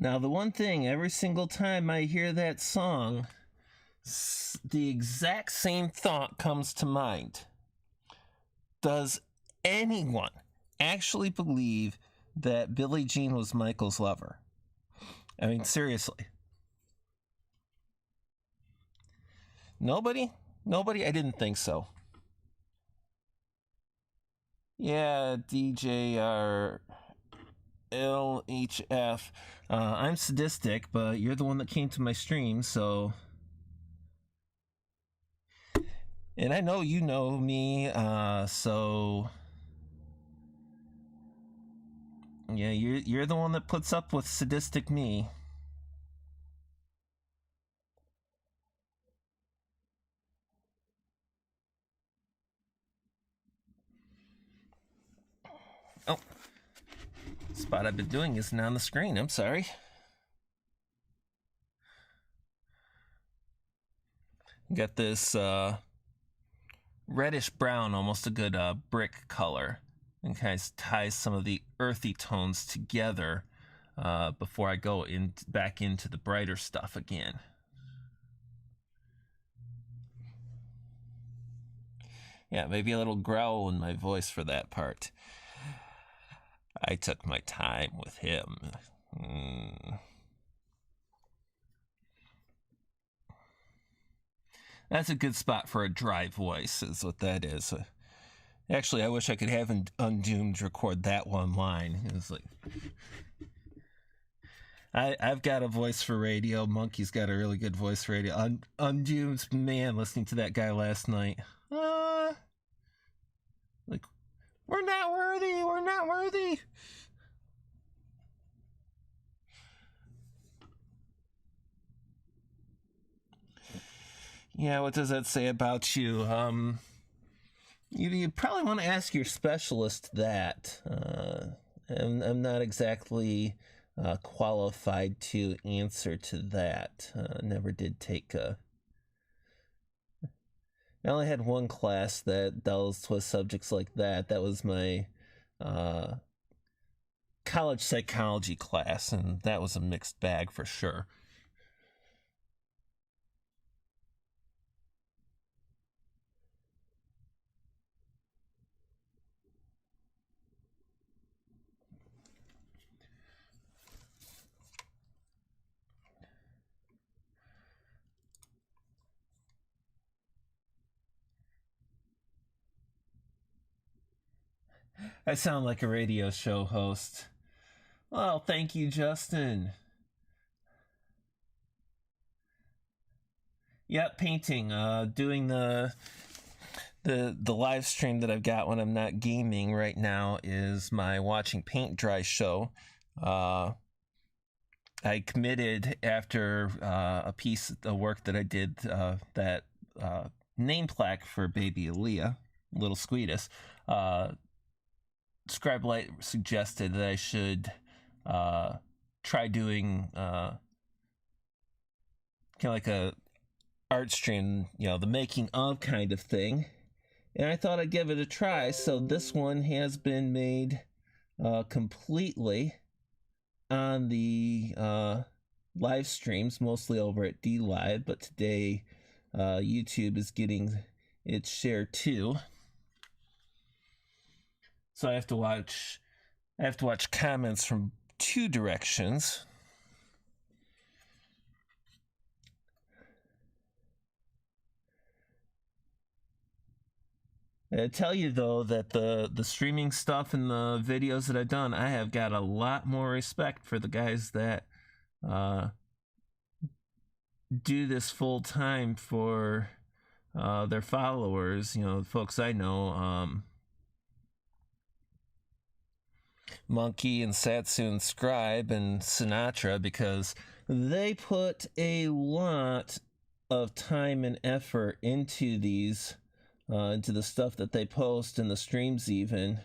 Now, the one thing, every single time I hear that song, the exact same thought comes to mind. Does anyone actually believe that Billie Jean was Michael's lover? I mean, seriously. Nobody? Nobody? I didn't think so. Yeah, DJR LHF. I'm sadistic, but you're the one that came to my stream, so... And I know you know me, so... Yeah, you're the one that puts up with sadistic me. Oh. Spot I've been doing isn't on the screen, I'm sorry. Got this reddish brown, almost a good brick color. And kind of ties some of the earthy tones together before I go back into the brighter stuff again. Yeah, maybe a little growl in my voice for that part. I took my time with him. That's a good spot for a dry voice, is what that is. Actually, I wish I could have Undoomed record that one line. It's like, I've got a voice for radio. Monkey's got a really good voice for radio. Undoomed, man, listening to that guy last night. Like, we're not worthy. We're not worthy. Yeah, what does that say about you? You probably want to ask your specialist that. I'm not exactly qualified to answer to that. Never did take a... I only had one class that dealt with subjects like that. That was my college psychology class, and that was a mixed bag for sure. I sound like a radio show host. Well, thank you, Justin. Yep, painting. Doing the live stream that I've got when I'm not gaming right now is my watching paint dry show. I committed after a piece of work that I did, that name plaque for baby Aaliyah, little Squeetus. Scribelight suggested that I should try doing kind of like a art stream, the making of kind of thing. And I thought I'd give it a try. So this one has been made completely on the live streams, mostly over at DLive, but today YouTube is getting its share too. So I have to watch comments from two directions. I tell you though that the streaming stuff and the videos that I've done, I have got a lot more respect for the guys that do this full time for their followers. The folks I know. Monkey and Satsu and Scribe and Sinatra, because they put a lot of time and effort into these, into the stuff that they post in the streams even,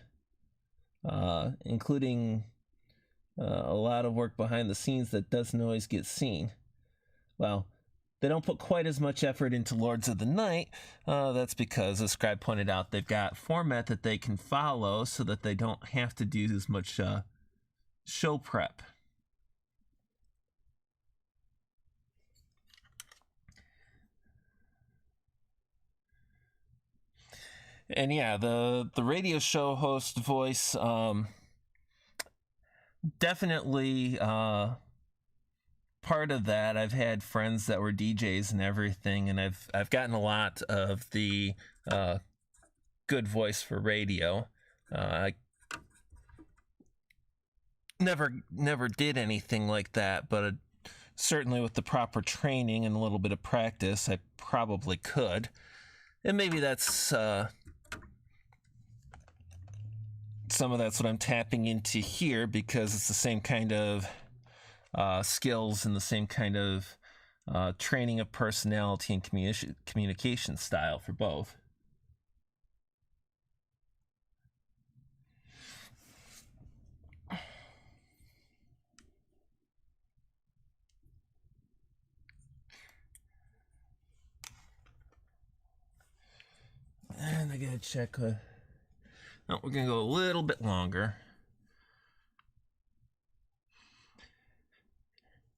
including a lot of work behind the scenes that doesn't always get seen. Well, they don't put quite as much effort into Lords of the Night. That's because, as Scribe pointed out, they've got format that they can follow so that they don't have to do as much show prep. And yeah, the radio show host voice, definitely part of that. I've had friends that were DJs and everything, and I've gotten a lot of the good voice for radio. I never did anything like that, but certainly with the proper training and a little bit of practice, I probably could. And maybe that's some of that's what I'm tapping into here, because it's the same kind of skills and the same kind of training of personality and communication style for both. And I gotta check. No, we're gonna go a little bit longer.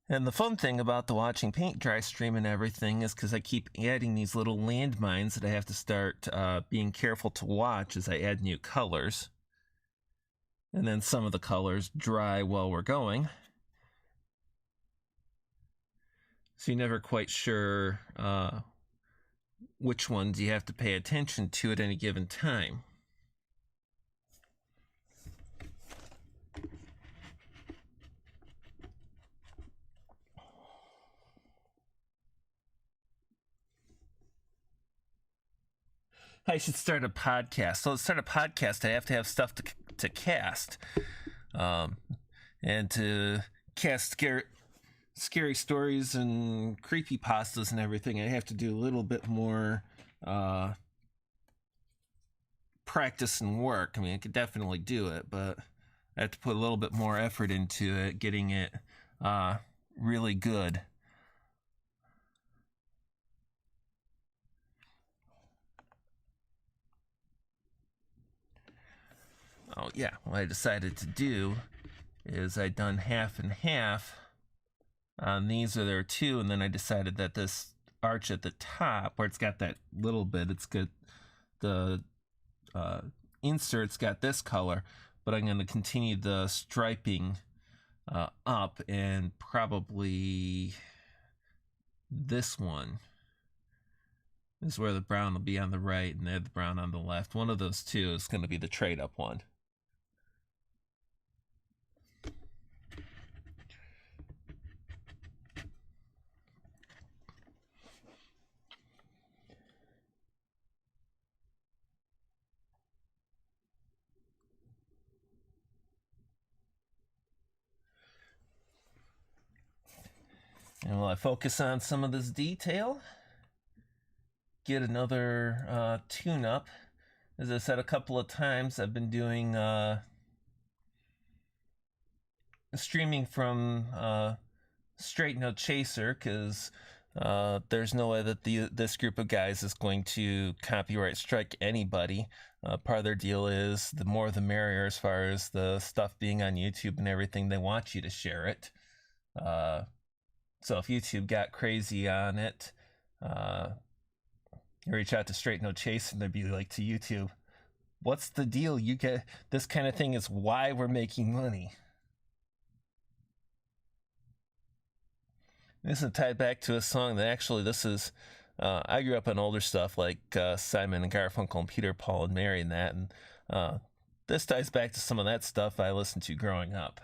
And the fun thing about the watching paint dry stream and everything is because I keep adding these little landmines that I have to start being careful to watch as I add new colors. And then some of the colors dry while we're going. So you're never quite sure which ones you have to pay attention to at any given time. I should start a podcast. So to start a podcast, I have to have stuff to cast. And to cast scary stories and creepypastas and everything, I have to do a little bit more practice and work. I mean, I could definitely do it, but I have to put a little bit more effort into it, getting it really good. Oh yeah, what I decided to do is I'd done half and half on these, or there are two, and then I decided that this arch at the top, where it's got that little bit, it's got the insert's got this color, but I'm going to continue the striping up, and probably this one is where the brown will be on the right and the brown on the left. One of those two is going to be the trade-up one. And while I focus on some of this detail, get another tune-up. As I said a couple of times, I've been doing streaming from Straight No Chaser, because there's no way that this group of guys is going to copyright strike anybody. Part of their deal is the more the merrier, as far as the stuff being on YouTube and everything. They want you to share it. So if YouTube got crazy on it, you reach out to Straight No Chase and they'd be like to YouTube, what's the deal? You get this kind of thing is why we're making money. This is tied back to a song that actually this is, I grew up on older stuff like Simon and Garfunkel and Peter, Paul and Mary and that, and this ties back to some of that stuff I listened to growing up.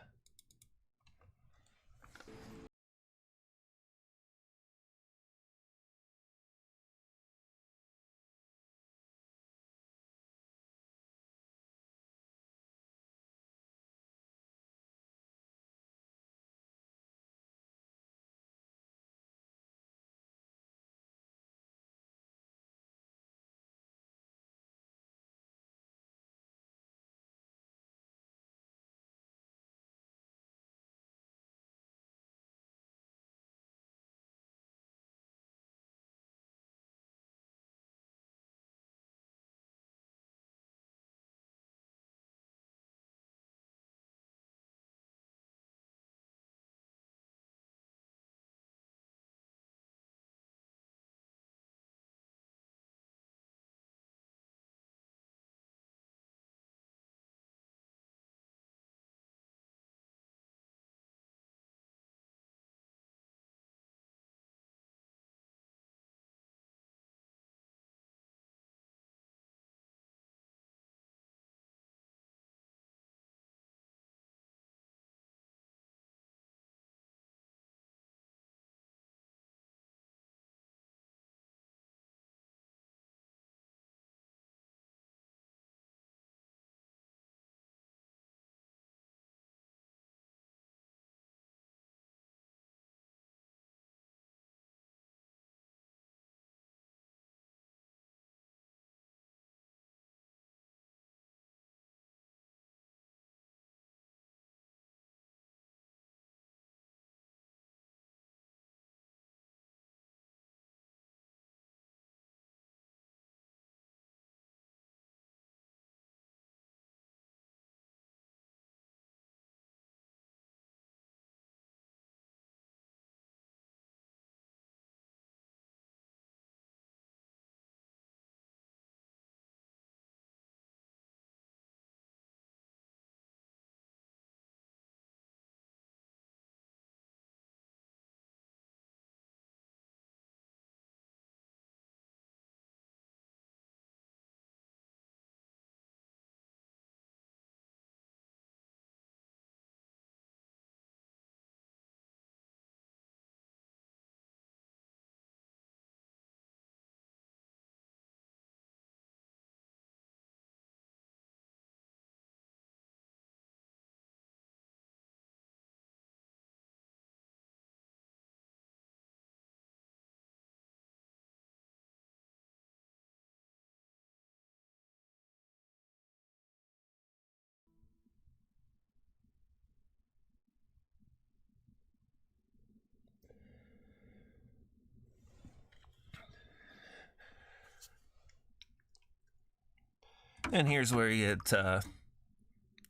And here's where you get the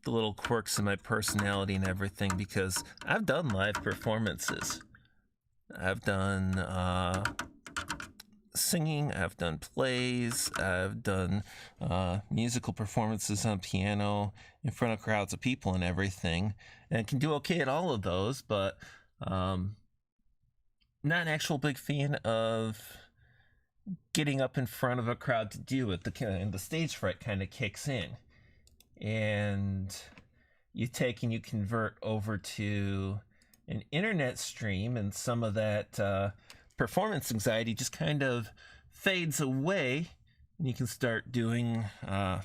little quirks in my personality and everything, because I've done live performances. I've done singing, I've done plays, I've done musical performances on piano in front of crowds of people and everything, and can do okay at all of those, but not an actual big fan of getting up in front of a crowd to do it. The stage fright kind of kicks in, and you take and you convert over to an internet stream, and some of that performance anxiety just kind of fades away, and you can start doing the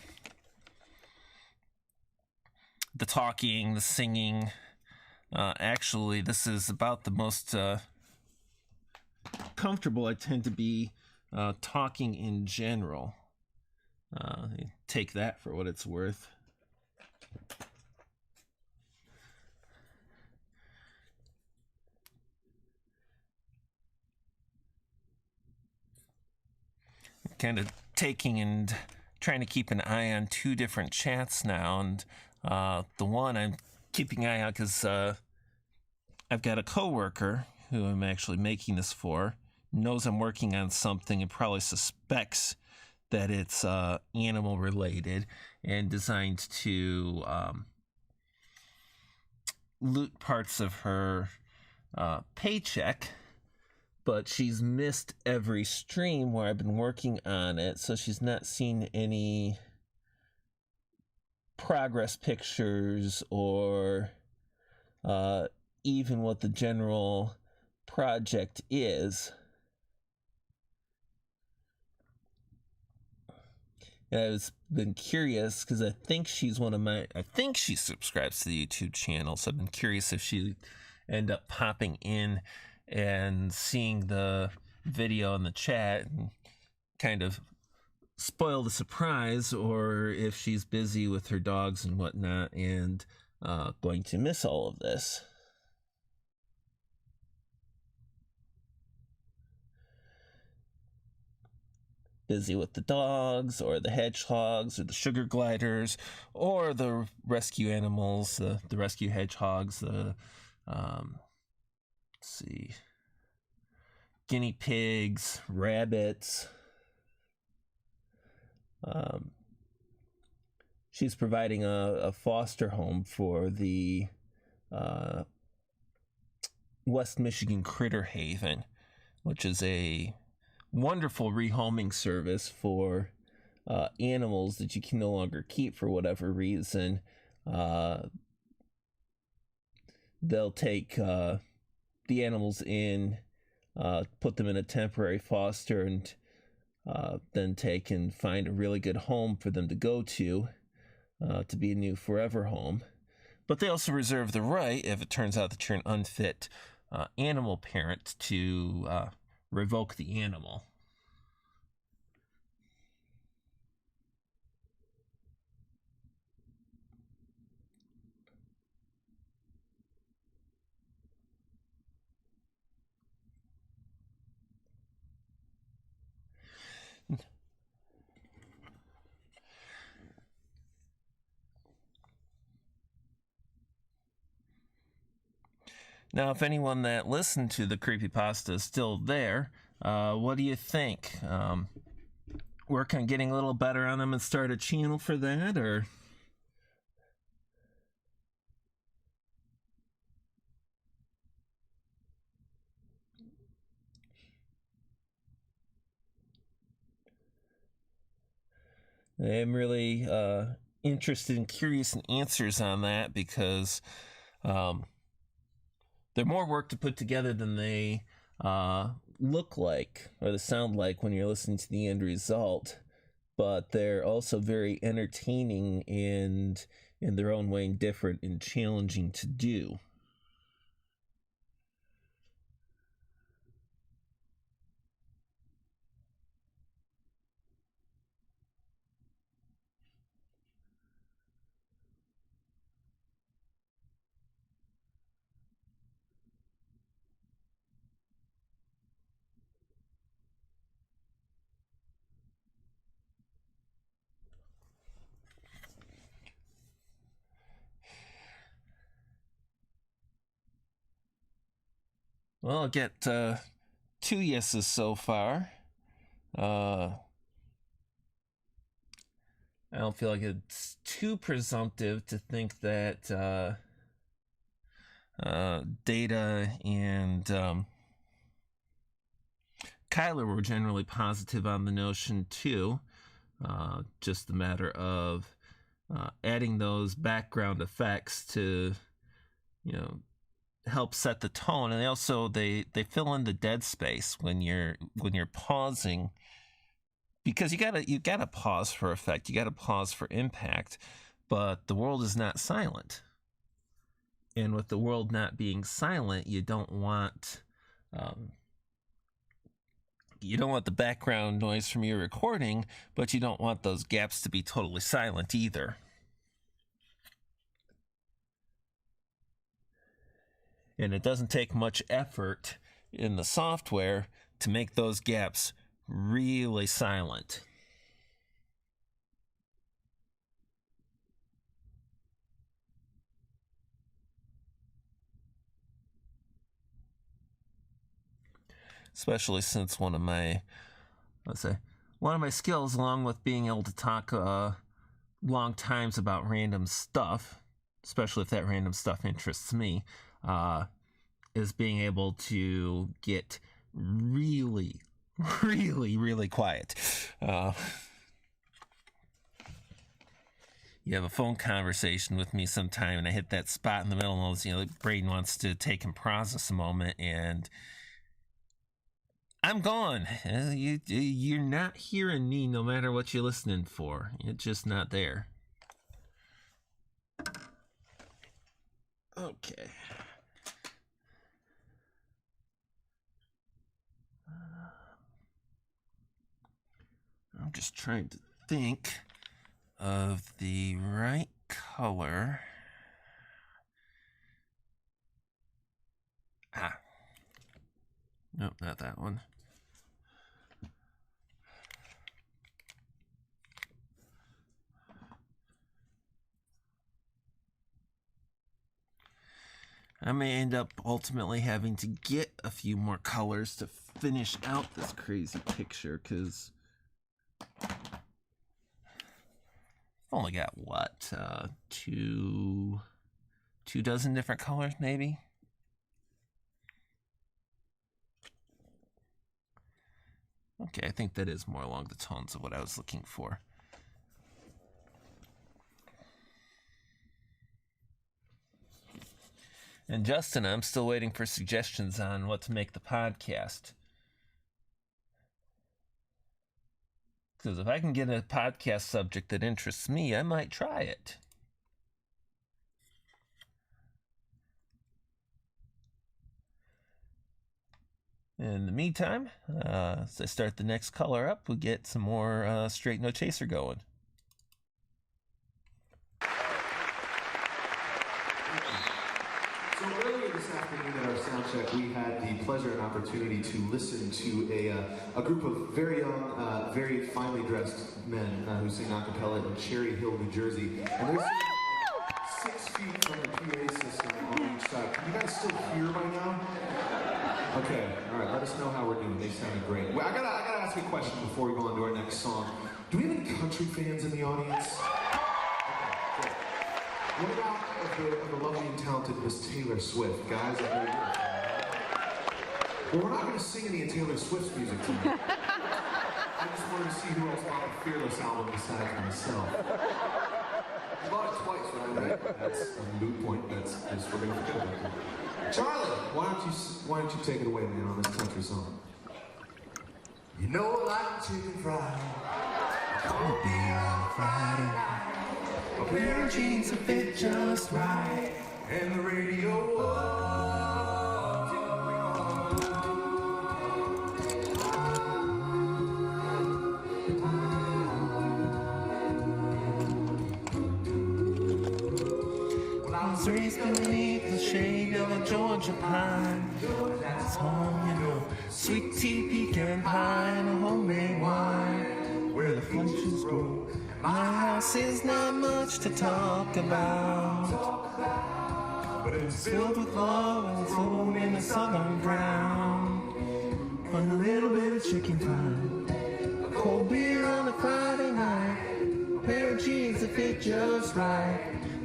talking, the singing. Actually, this is about the most comfortable I tend to be talking in general. Take that for what it's worth. Kind of taking and trying to keep an eye on two different chats now, and the one I'm keeping an eye on because I've got a coworker who I'm actually making this for, knows I'm working on something and probably suspects that it's animal related and designed to loot parts of her paycheck. But she's missed every stream where I've been working on it, so she's not seen any progress pictures or even what the general project is. And I've been curious because I think she subscribes to the YouTube channel, so I've been curious if she end up popping in and seeing the video in the chat and kind of spoil the surprise, or if she's busy with her dogs and whatnot and going to miss all of this. Busy with the dogs or the hedgehogs or the sugar gliders or the rescue animals, the rescue hedgehogs, the let's see, guinea pigs, rabbits. She's providing a foster home for the West Michigan Critter Haven, which is a wonderful rehoming service for animals that you can no longer keep for whatever reason. They'll take the animals in, put them in a temporary foster, and then take and find a really good home for them to go to be a new forever home. But they also reserve the right, if it turns out that you're an unfit animal parent, to revoke the animal. Now, if anyone that listened to the creepypasta is still there, what do you think? Work on getting a little better on them and start a channel for that, or? I am really interested and curious in answers on that, because they're more work to put together than they look like or they sound like when you're listening to the end result. But they're also very entertaining and in their own way different and challenging to do. Well, I'll get 2 yeses so far. I don't feel like it's too presumptive to think that Data and Kyler were generally positive on the notion too. Just a matter of adding those background effects to, help set the tone, and they also they fill in the dead space when you're pausing, because you gotta pause for effect, you gotta pause for impact, but the world is not silent, and with the world not being silent, you don't want the background noise from your recording, but you don't want those gaps to be totally silent either. And it doesn't take much effort in the software to make those gaps really silent. Especially since one of my skills, along with being able to talk long times about random stuff, especially if that random stuff interests me, is being able to get really, really, really quiet. You have a phone conversation with me sometime, and I hit that spot in the middle, and the brain wants to take and process a moment, and I'm gone. You're not hearing me no matter what you're listening for. It's just not there. Okay. I'm just trying to think of the right color. Nope, not that one. I may end up ultimately having to get a few more colors to finish out this crazy picture, because I've only got, two dozen different colors, maybe? Okay, I think that is more along the tones of what I was looking for. And Justin, I'm still waiting for suggestions on what to make the podcast. Because if I can get a podcast subject that interests me, I might try it. In the meantime, as I start the next color up, we'll get some more Straight No Chaser going. So earlier this afternoon at our sound check, we had the pleasure and opportunity to listen to a group of very young, very finely dressed men who sing a cappella in Cherry Hill, New Jersey. And they're singing 6 feet from the PA system on each side. Can you guys still hear by now? Okay, all right, let us know how we're doing. They sounded great. Well, I gotta ask a question before we go on to our next song. Do we have any country fans in the audience? Okay, good. What about the lovely and talented Miss Taylor Swift? Guys, I know you're... Well, we're not going to sing any of Taylor Swift's music tonight. I just wanted to see who else bought the Fearless album besides myself. You bought it twice, right? That's a moot point. That's we're going to forget about that. Charlie, why don't you take it away, man, on this country song? You know I like chicken fried. Cold beer on Friday night. A pair of jeans that fit just right, and the radio. Well, I was raised beneath the shade of a Georgia pine. That's home, sweet tea, pecan pie, and a homemade wine, where the flushes grow. My house is not much to talk about. but it's Filled with love and sown in the southern ground. On a little bit of chicken fry, a cold beer on a Friday night, a pair of jeans that fit just right,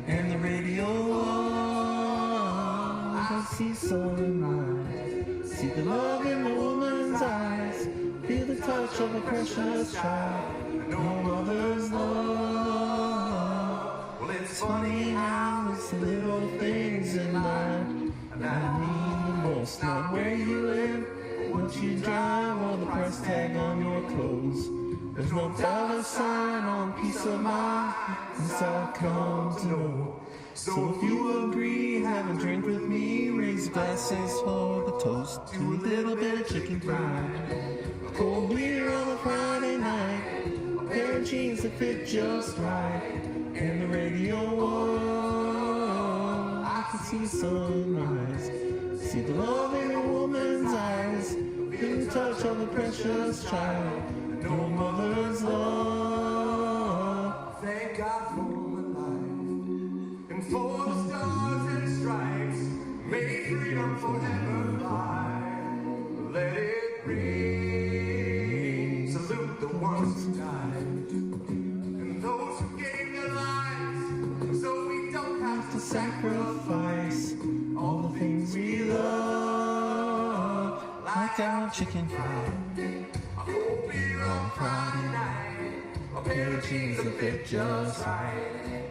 and the radio on. I see sunrise, see the love in the woman's eyes, feel the touch of a precious child, no mother's love. well, it's It's funny how it's the little things in life that mean the most. Not where you live, or what you drive, or the price tag on your clothes. There's no dollar sign on peace of mind, as I've come to know. So if you agree, have a drink with me, raise glasses for the toast to a little bit of chicken fried, a cold beer on a Friday night, a pair of jeans that fit just right, and the radio on. I can see sunrise, see the love in a woman's eyes, feel the touch of a precious child, no mother's love. thank God for life and for the stars and stripes. May freedom forever fly. Let it ring. Salute the ones who died and those who gave their lives so we don't have To sacrifice all the things we love, like our chicken fry, a cold beer on Friday night, a pair of jeans that fit just right,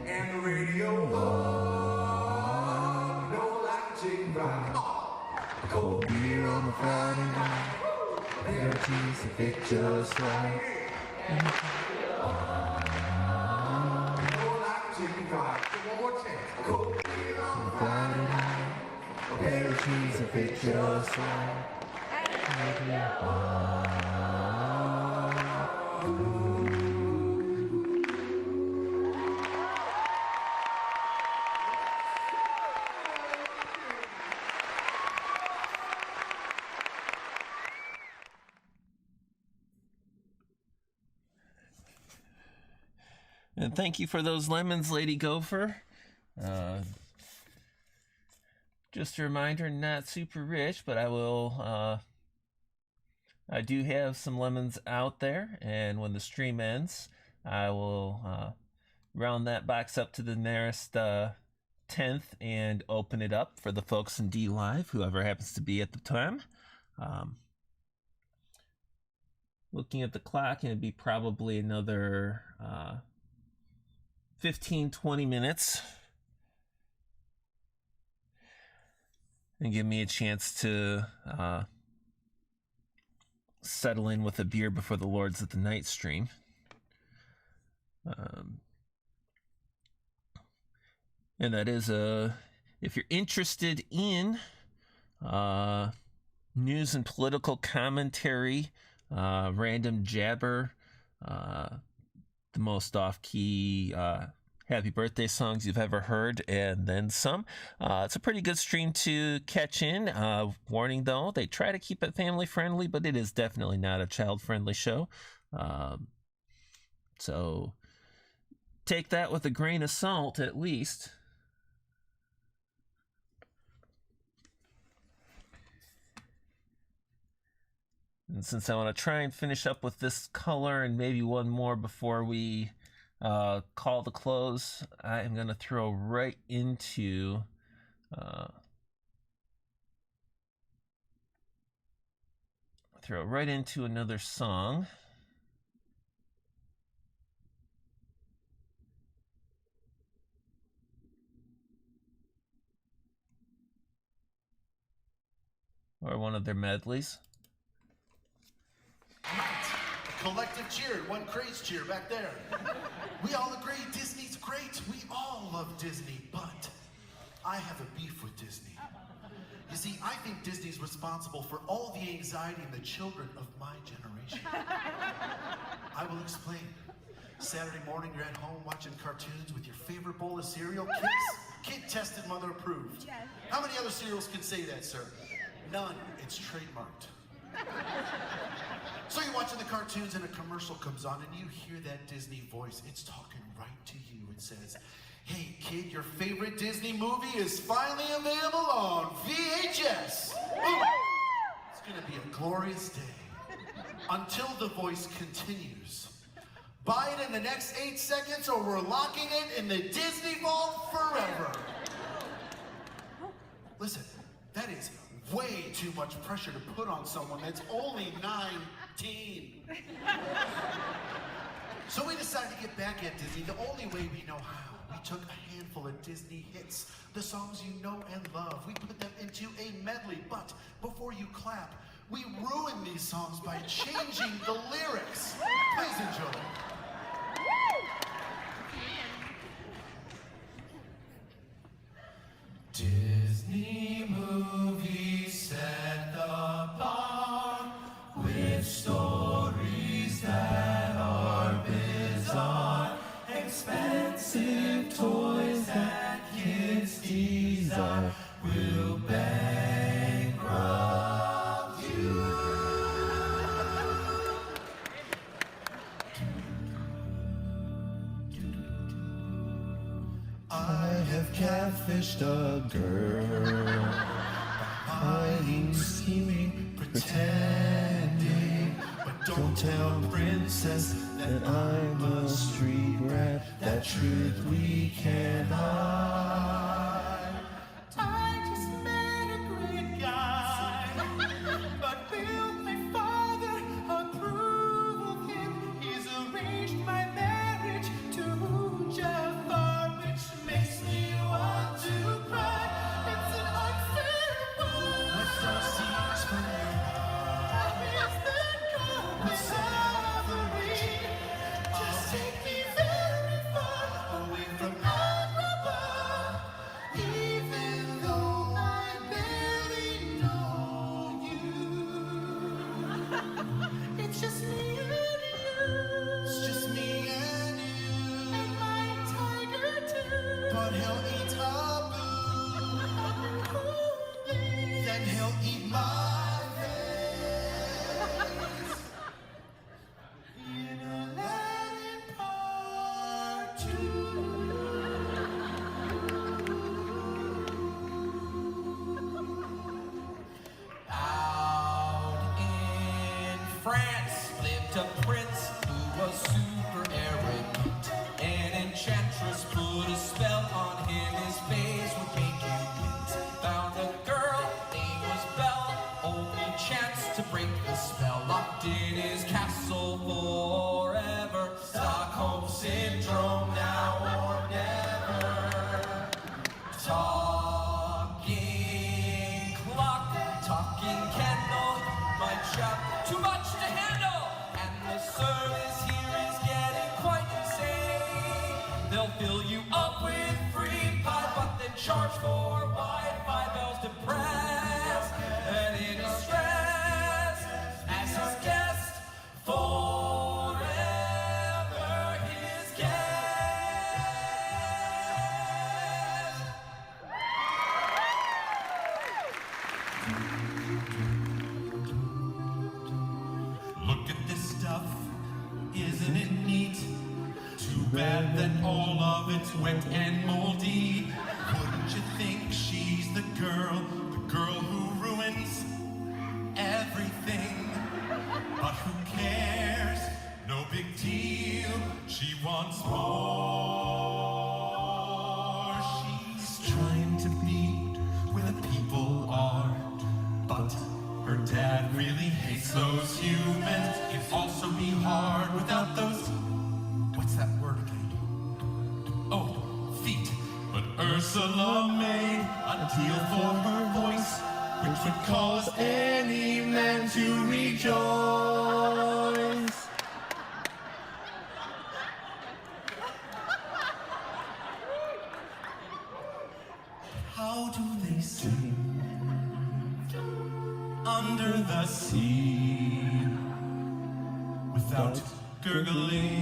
and the radio on. Don't like chicken fry. cold beer on a Friday night, pair of jeans that fit just right, Don't like chicken fry. One more chance. Cold beer on Friday night, a pair of jeans that fit just right. And thank you for those lemons, Lady Gopher. Just a reminder, not super rich, but I will. I do have some lemons out there, and when the stream ends, I will round that box up to the nearest 10th and open it up for the folks in D Live, whoever happens to be at the time. Looking at the clock, and it'd be probably another 15-20 minutes, and give me a chance to settle in with a beer before the Lords of the Night stream. And that is if you're interested in news and political commentary, random jabber, the most off-key happy birthday songs you've ever heard, and then some. It's a pretty good stream to catch in. Warning though, they try to keep it family friendly, but it is definitely not a child friendly show. So take that with a grain of salt, at least. And since I want to try and finish up with this color and maybe one more before we call the close, I am going to throw right into another song. Or one of their medleys. A collective cheer, one craze cheer back there. We all agree Disney's great. We all love Disney, but I have a beef with Disney. You see, I think Disney's responsible for all the anxiety in the children of my generation. I will explain. Saturday morning, you're at home watching cartoons with your favorite bowl of cereal. Kid tested, mother approved. Yes. How many other cereals can say that, sir? None. It's trademarked. So you're watching the cartoons and a commercial comes on and you hear that Disney voice. It's talking right to you. It says, hey kid, your favorite Disney movie is finally available on VHS. Ooh, it's gonna be a glorious day. Until the voice continues. Buy it in the next 8 seconds or we're locking it in the Disney vault forever. Listen, that is way too much pressure to put on someone that's only 19. So we decided to get back at Disney the only way we know how. We took a handful of Disney hits, the songs you know and love. We put them into a medley, but before you clap, we ruined these songs by changing the lyrics. Please enjoy. Disney movies set the bar with stories that are bizarre, expensive toys that kids desire will bankrupt you. I have catfished a girl, hiding, scheming, pretending. But don't tell princess that I'm a street rat. That truth we can't hide. I just met a great guy, but will my father approve of him? He's arranged my marriage to Jafar, which makes me want to cry. It's an unfair world. Let's all see this from your heart. Is that God with suffering? Just take me very far away from Agrabah. Even though I barely know you, it's just me and you. It's just me and you. And my tiger too. But he'll eat Abu. Then he'll eat my face. In Aladdin Part 2. Out in France lived a prince who was super arrogant. An enchantress put a spell on him, his face would make you wince. Found a girl, name was Belle, only chance to break the spell. Locked in his castle forever, Stockholm Syndrome now or never. Talking clock, talking candle, my job too much to handle. And the service here is getting quite insane. They'll fill you up with free pie, but then charge for Wi-Fi. Bells depressed and in distress as his guest, forever his guest. Look at this stuff, isn't it neat? Too bad that all of it's wet and moldy. Wouldn't you think she's the girl who ruins everything? But who cares? No big deal. She wants more. She's trying to be where the people are, but her dad really hates those humans. It'd also be hard without those. What's that word again? Oh, feet. But Ursula made a deal for her voice, which would cause any man to rejoice. How do they sing under the sea without gurgling?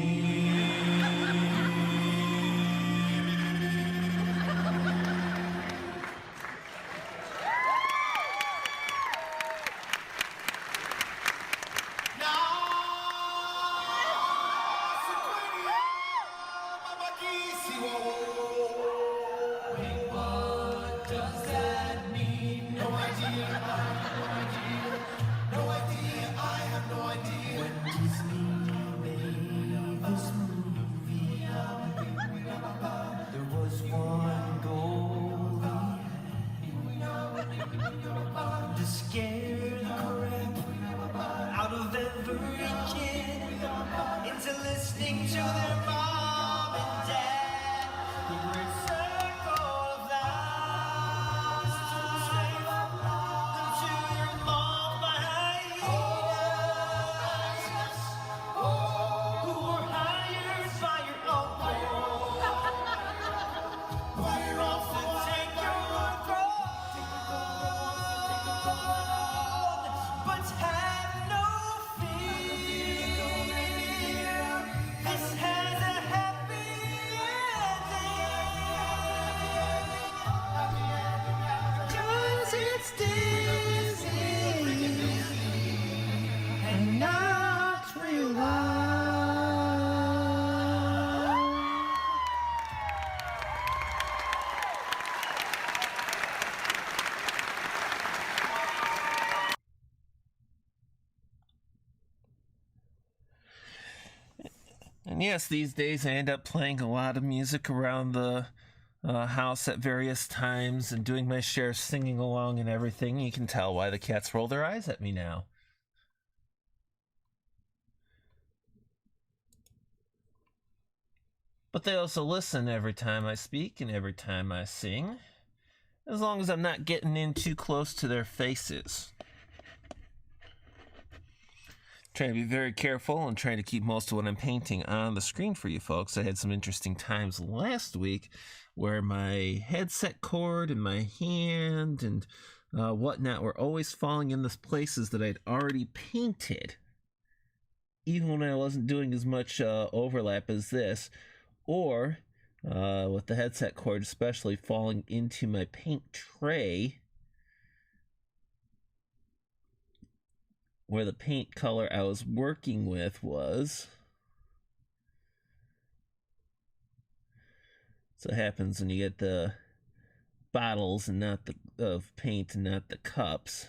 Yes, these days I end up playing a lot of music around the house at various times and doing my share of singing along and everything. You can tell why the cats roll their eyes at me now. But they also listen every time I speak and every time I sing, as long as I'm not getting in too close to their faces. Trying to be very careful and trying to keep most of what I'm painting on the screen for you folks. I had some interesting times last week where my headset cord and my hand and whatnot were always falling in the places that I'd already painted, even when I wasn't doing as much overlap as this, or with the headset cord especially falling into my paint tray where the paint color I was working with was. So it happens when you get the bottles and not the of paint and not the cups.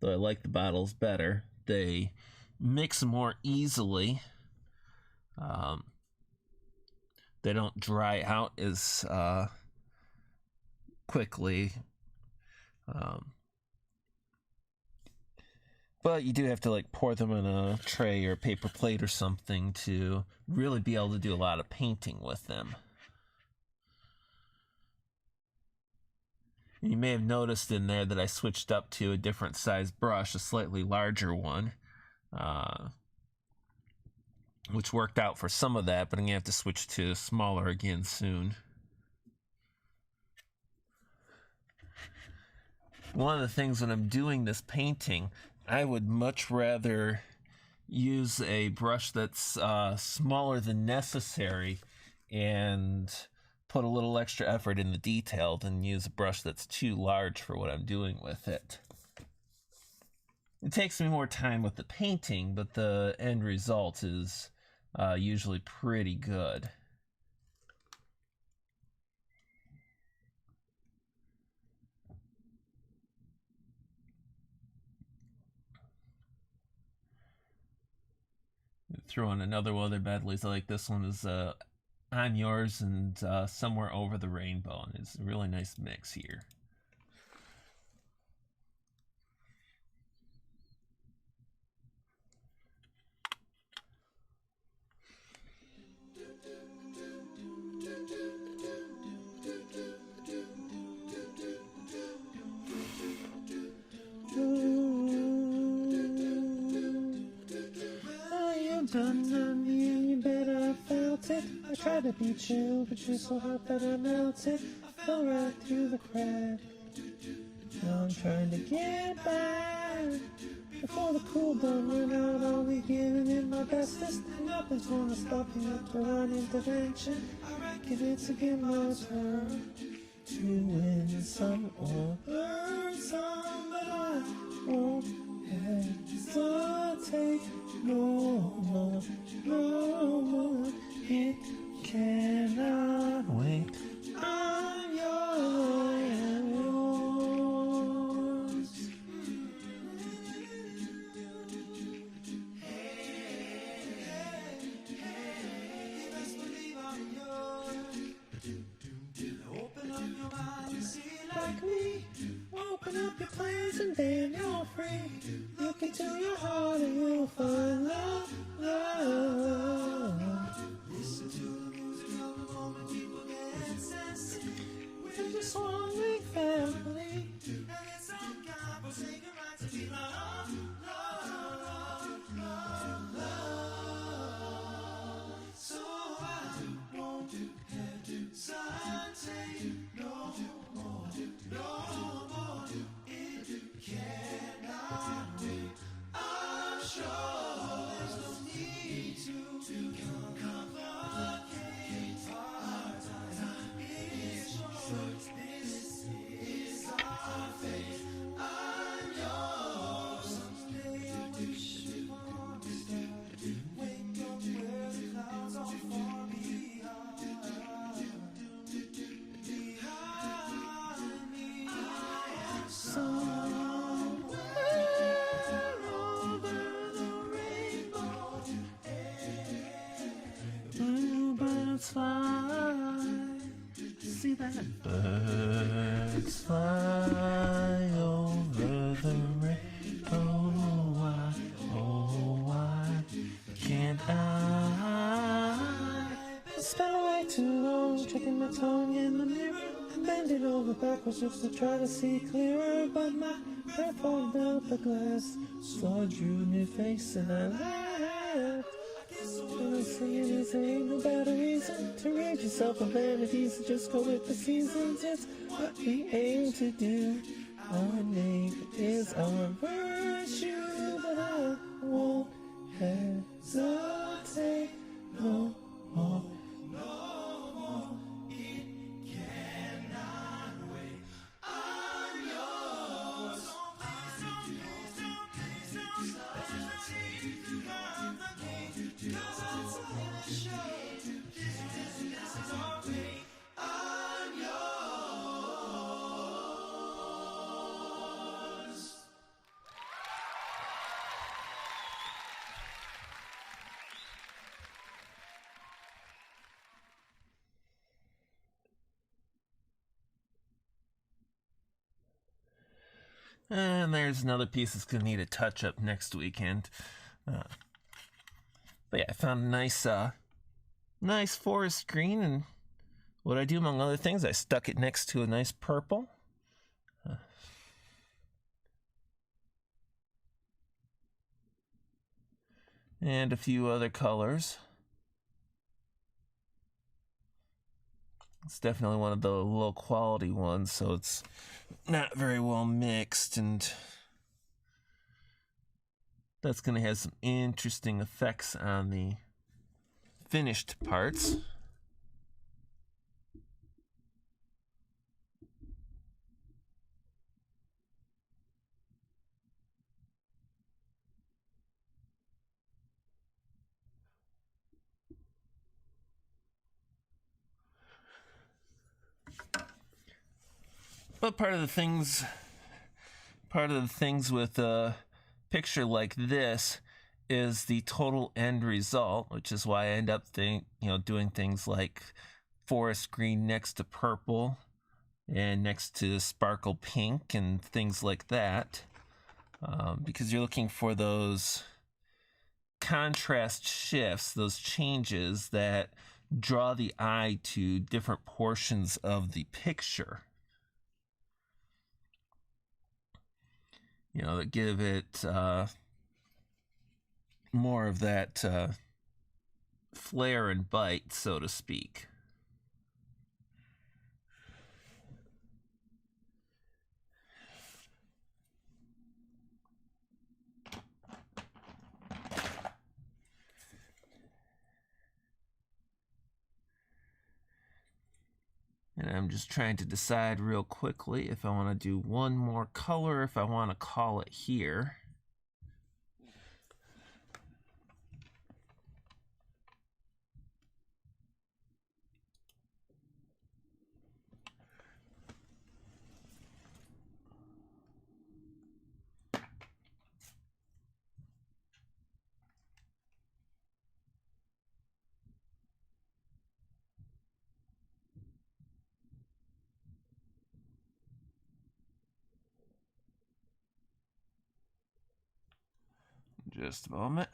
Though I like the bottles better. They mix more easily. They don't dry out as quickly. But you do have to like pour them in a tray or a paper plate or something to really be able to do a lot of painting with them. You may have noticed in there that I switched up to a different size brush, a slightly larger one, which worked out for some of that, but I'm going to have to switch to smaller again soon. One of the things when I'm doing this painting, I would much rather use a brush that's smaller than necessary and put a little extra effort in the detail than use a brush that's too large for what I'm doing with it. It takes me more time with the painting, but the end result is usually pretty good. Throw in another one of their medleys. I like this one is On Yours and Somewhere Over the Rainbow, and it's a really nice mix here. Done you better I felt it. I tried to beat you, but you're so hot that I melted. I fell right through the crack. Now I'm trying to get back before the cool done run out. I'll be giving it my bestest, and nothing's gonna stop me after an intervention. I reckon it's again my turn to win some or learn some, but I won't hesitate no more, no more. It cannot wait. I'm yours. Hey, best believe I'm yours. Open up your mind and see like me. Open up your plans and then you're free. Look into your heart and you'll find love, love. Birds fly over the rainbow. Why, oh why can't I spend way too long checking my tongue in the mirror and bending over backwards just to try to see clearer? But my breath falling out the glass sludge you in your face and I laughed. Singing is ain't no better reason to rage yourself of vanities and just go with the seasons. It's what we aim to do. Our name is our virtue, but I won't hesitate no more. And there's another piece that's going to need a touch-up next weekend. But yeah, I found a nice forest green, and what I do, among other things, I stuck it next to a nice purple. And a few other colors. It's definitely one of the low-quality ones, so it's not very well mixed, and that's going to have some interesting effects on the finished parts. But part of the things with a picture like this is the total end result, which is why I end up doing things like forest green next to purple and next to sparkle pink and things like that, because you're looking for those contrast shifts, those changes that draw the eye to different portions of the picture. That give it more of that flair and bite, so to speak. And I'm just trying to decide real quickly if I want to do one more color, if I want to call it here. Just a moment.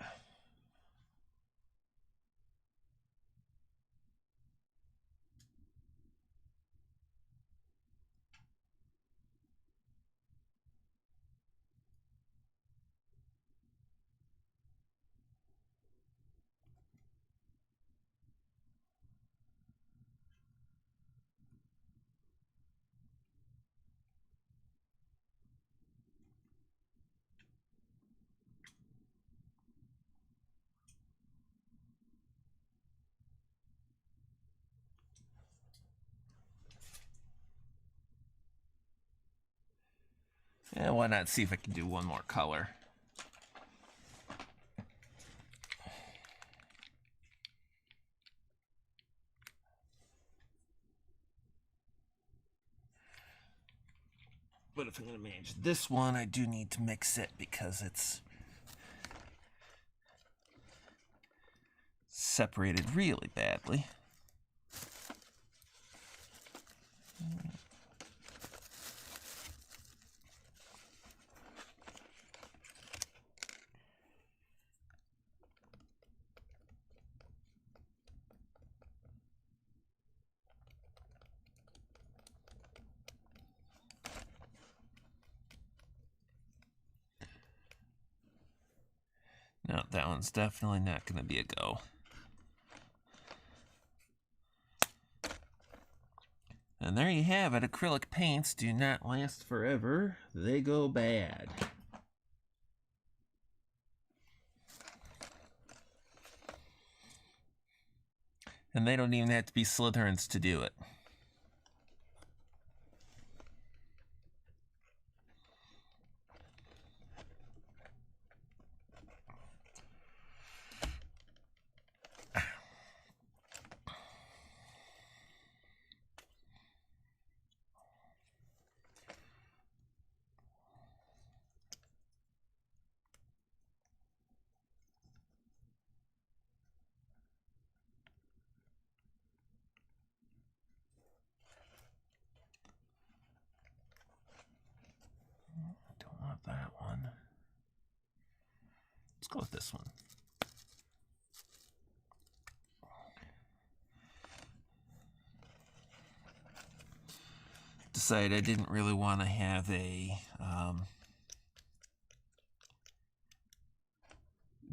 Yeah, why not see if I can do one more color? But if I'm going to manage this one, I do need to mix it because it's separated really badly. No, that one's definitely not going to be a go. And there you have it. Acrylic paints do not last forever. They go bad. And they don't even have to be Slytherins to do it. Don't want that one. Let's go with this one. Decided I didn't really want to have a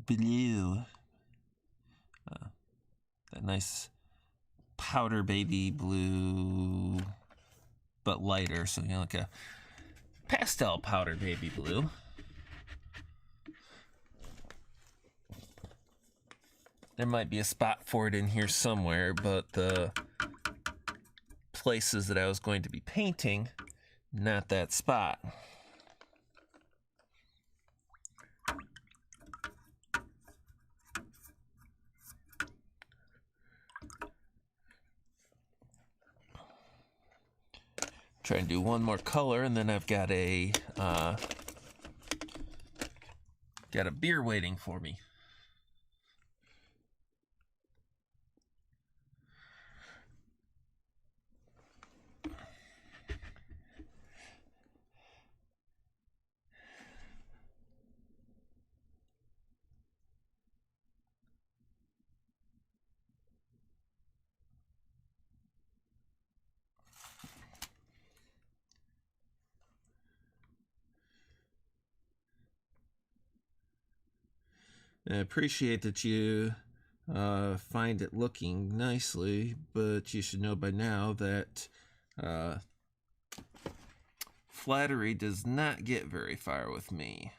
blue, that nice powder baby blue, but lighter, so like a pastel powder baby blue. There might be a spot for it in here somewhere, but the places that I was going to be painting, not that spot. Try and do one more color, and then I've got a beer waiting for me. I appreciate that you find it looking nicely, but you should know by now that flattery does not get very far with me.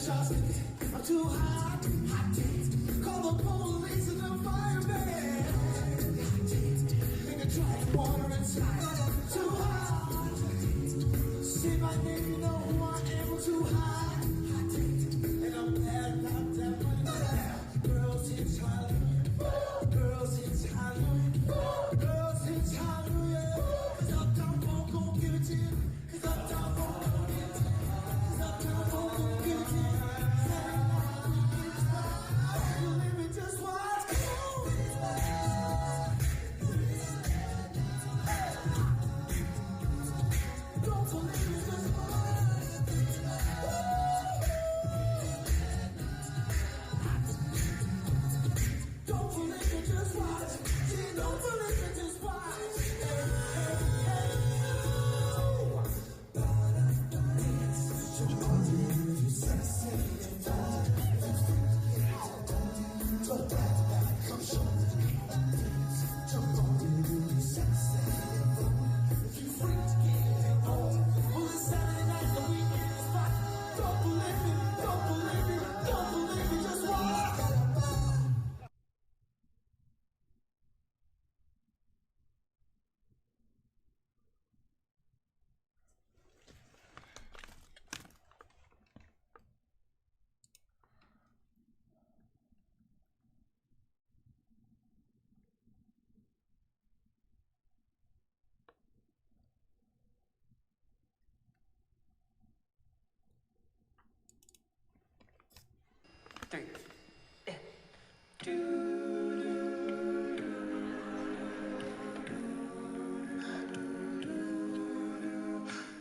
I'm too hot, call the police and the fireman. Nigga, try water and sky. Too hot. Say my name, you know who I am. I'm too hot, and I'm bad about that money. Girls, it's hallelujah. Girls, it's hallelujah. Girls, it's hallelujah. 'Cause Uptown won't gon' give it to you. 'Cause Uptown won't gon' give it to you. 'Cause Uptown won't gon' give it to you. Let me just watch. Don't believe me, just watch. Don't believe me, just watch. See, don't believe me, just watch. Well, it's Saturday night, the weekend is fine. Don't believe me, don't believe me, don't believe me, just watch.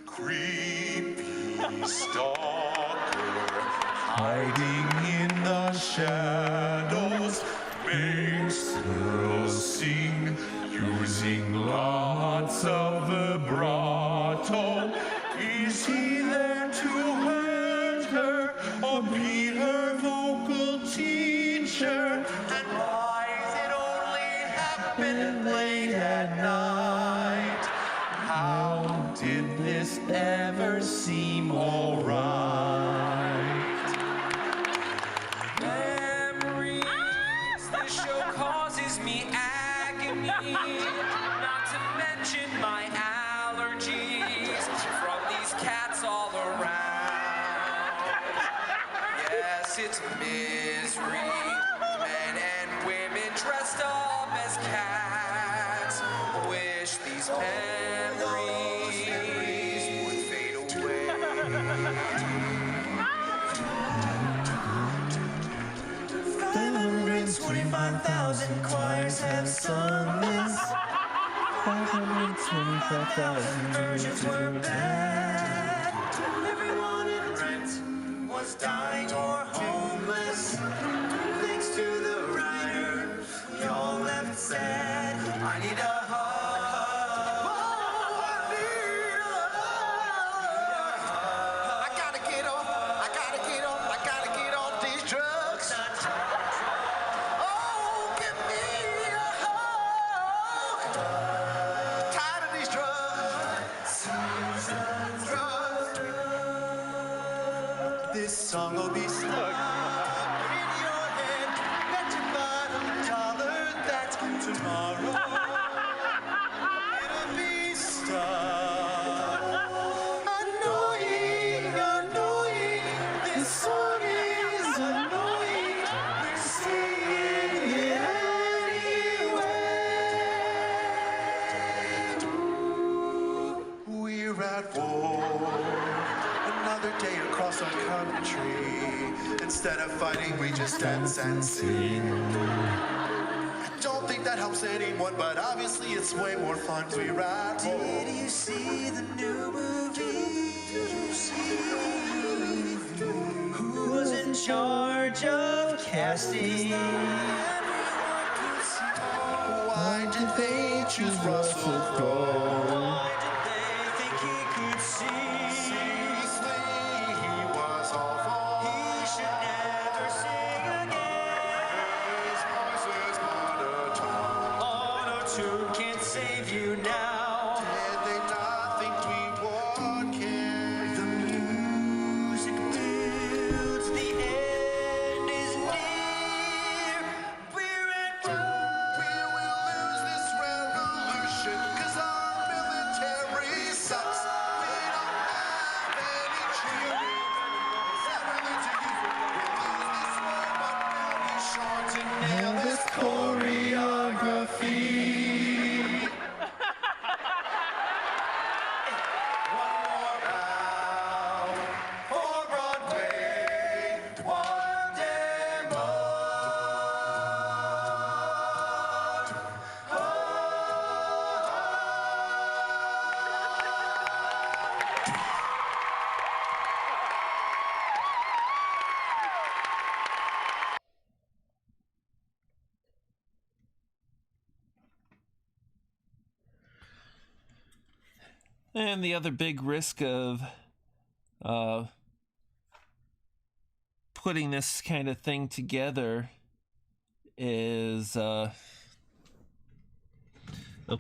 Creepy stalker hiding in the shadows makes girls sing using lots of vibrato. Is he there to hurt her or be her vocal teacher? And why is it only happening late at night? How did this ever seem alright? Memories, this show causes me agony. Not to mention my allergies from these cats all around. Yes, it's misery. Men and women dressed up as cats. Wish these memories would fade away. $525,000 choirs have sung this. 525,000 versions were bad. Everyone in rent was dying or homeless. Thanks to the writer, we all left sad. I need a hug. I gotta get off. I gotta get off. I gotta get off these drugs. Oh, give me a hug. Tired of these drugs. Drugs. This song will be stuck in your head. Bet your bottom dollar that tomorrow it'll be stuck. Annoying, annoying. This song is annoying. We're singing it anyway. We're at war. Another day across our country. Instead of fighting, we just dance and sing. I don't think that helps anyone, but obviously it's way more fun to be right. Did you see the new movie? Who was in charge of casting? Why did they choose Russell Crowe? Why did they think he could sing? Seriously, he was awful. He should never sing again. His voice is monotone. Auto-tune can't save you now. Did they not think we would care? The music builds the And the other big risk of putting this kind of thing together is, of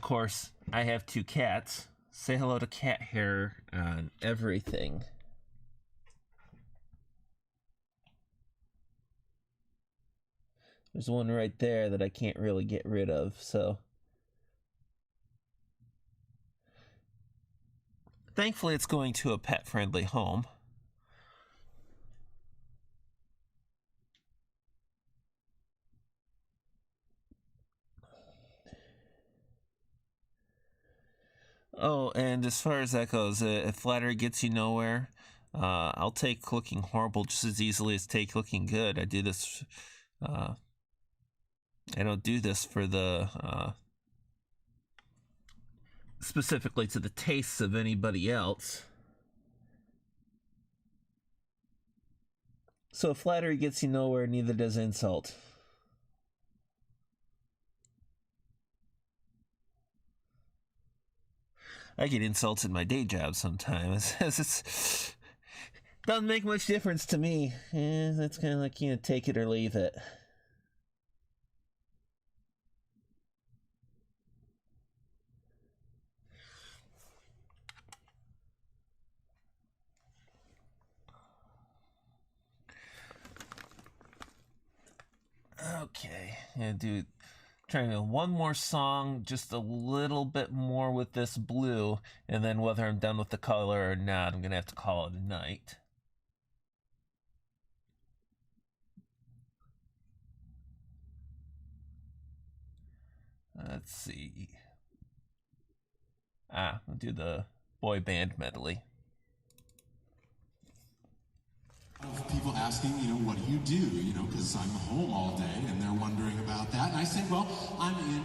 course, I have 2 cats. Say hello to cat hair on everything. There's one right there that I can't really get rid of, so. Thankfully, it's going to a pet-friendly home. Oh, and as far as that goes, if flattery gets you nowhere, I'll take looking horrible just as easily as take looking good. I do this, I don't do this for the, specifically to the tastes of anybody else. So if flattery gets you nowhere, neither does insult. I get insults in my day job sometimes. It's doesn't make much difference to me. It's kind of like, take it or leave it. Okay, trying to one more song, just a little bit more with this blue, and then whether I'm done with the color or not, I'm gonna have to call it a night. Let's see. I'll do the boy band medley. Of people asking, what do you do? Because I'm home all day and they're wondering about that. And I say, well, I'm in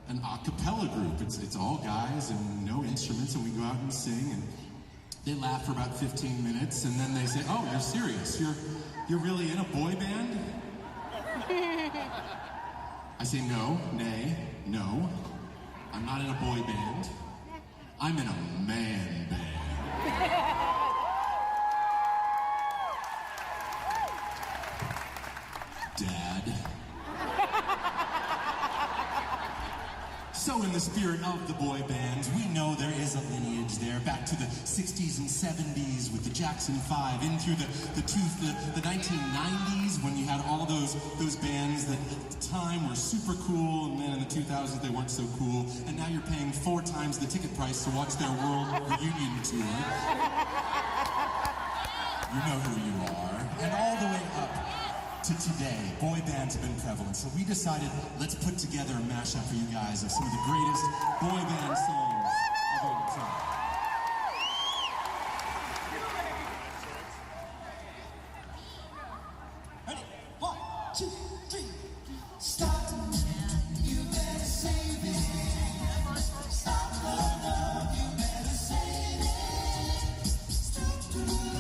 an a cappella group. It's all guys and no instruments, and we go out and sing, and they laugh for about 15 minutes, and then they say, oh, you're serious? You're really in a boy band? I say, no, nay, no. I'm not in a boy band. I'm in a man band. Dad. So in the spirit of the boy bands, we know there is a lineage there, back to the 60s and 70s with the Jackson 5, in through the 1990s when you had all those bands that at the time were super cool, and then in the 2000s they weren't so cool, and now you're paying 4 times the ticket price to watch their world reunion tour. You know who you are. And all the way up to today, boy bands have been prevalent, so we decided let's put together a mashup for you guys of some of the greatest boy band songs of all time. Ready? 1, 2, 3. Stop. You better save it. Stop the love. You better save it. Stop the love.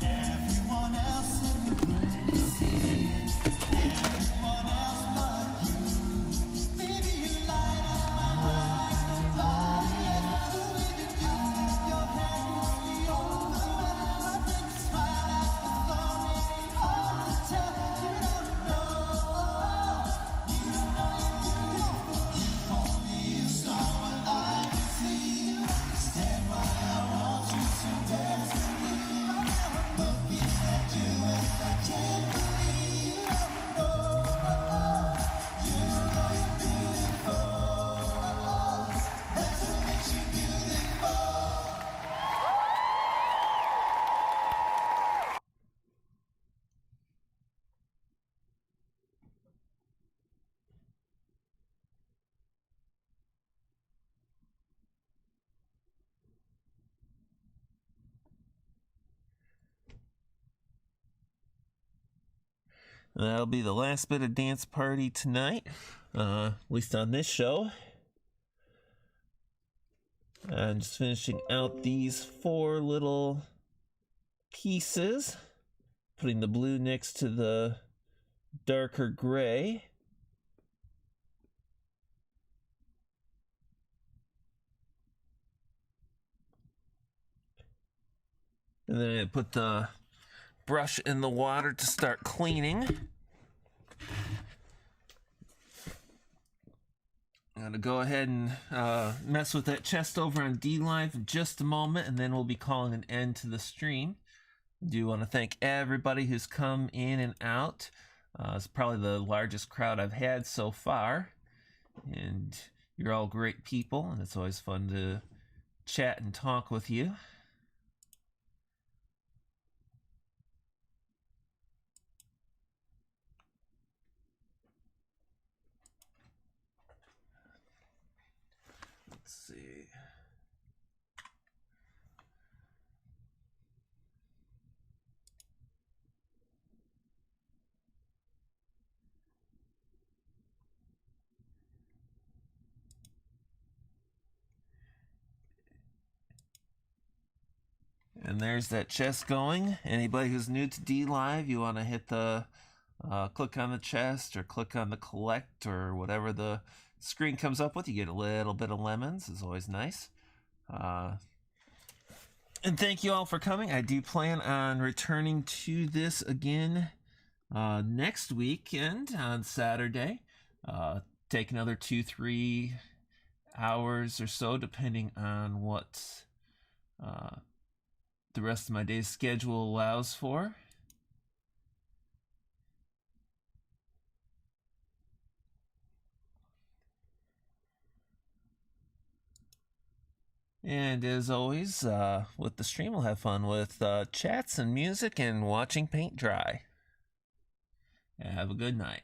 Everyone else in the room, everyone else but you. Baby, you light up my world like nobody else. The way that you lift your hand moves me over, and I make you smile like the sun. It's hard to tell, you don't know. You know you're beautiful. Only you saw what I can see. Stand by, I want you so desperately. I'm looking at you and I can't believe you don't know. You know you're beautiful. That's what makes you beautiful. That'll be the last bit of Dance Party tonight, at least on this show. I'm just finishing out these 4 little pieces, putting the blue next to the darker gray. And then I put the brush in the water to start cleaning. I'm going to go ahead and mess with that chest over on DLive in just a moment, and then we'll be calling an end to the stream. I do want to thank everybody who's come in and out. It's probably the largest crowd I've had so far, and you're all great people, and it's always fun to chat and talk with you. Let's see. And there's that chest going. Anybody who's new to DLive, you want to hit the click on the chest or click on the collect or whatever the screen comes up with. You get a little bit of lemons. It's always nice. And thank you all for coming. I do plan on returning to this again next weekend on Saturday. Take another 2-3 hours or so, depending on what the rest of my day's schedule allows for. And as always, with the stream, we'll have fun with chats and music and watching paint dry. Have a good night.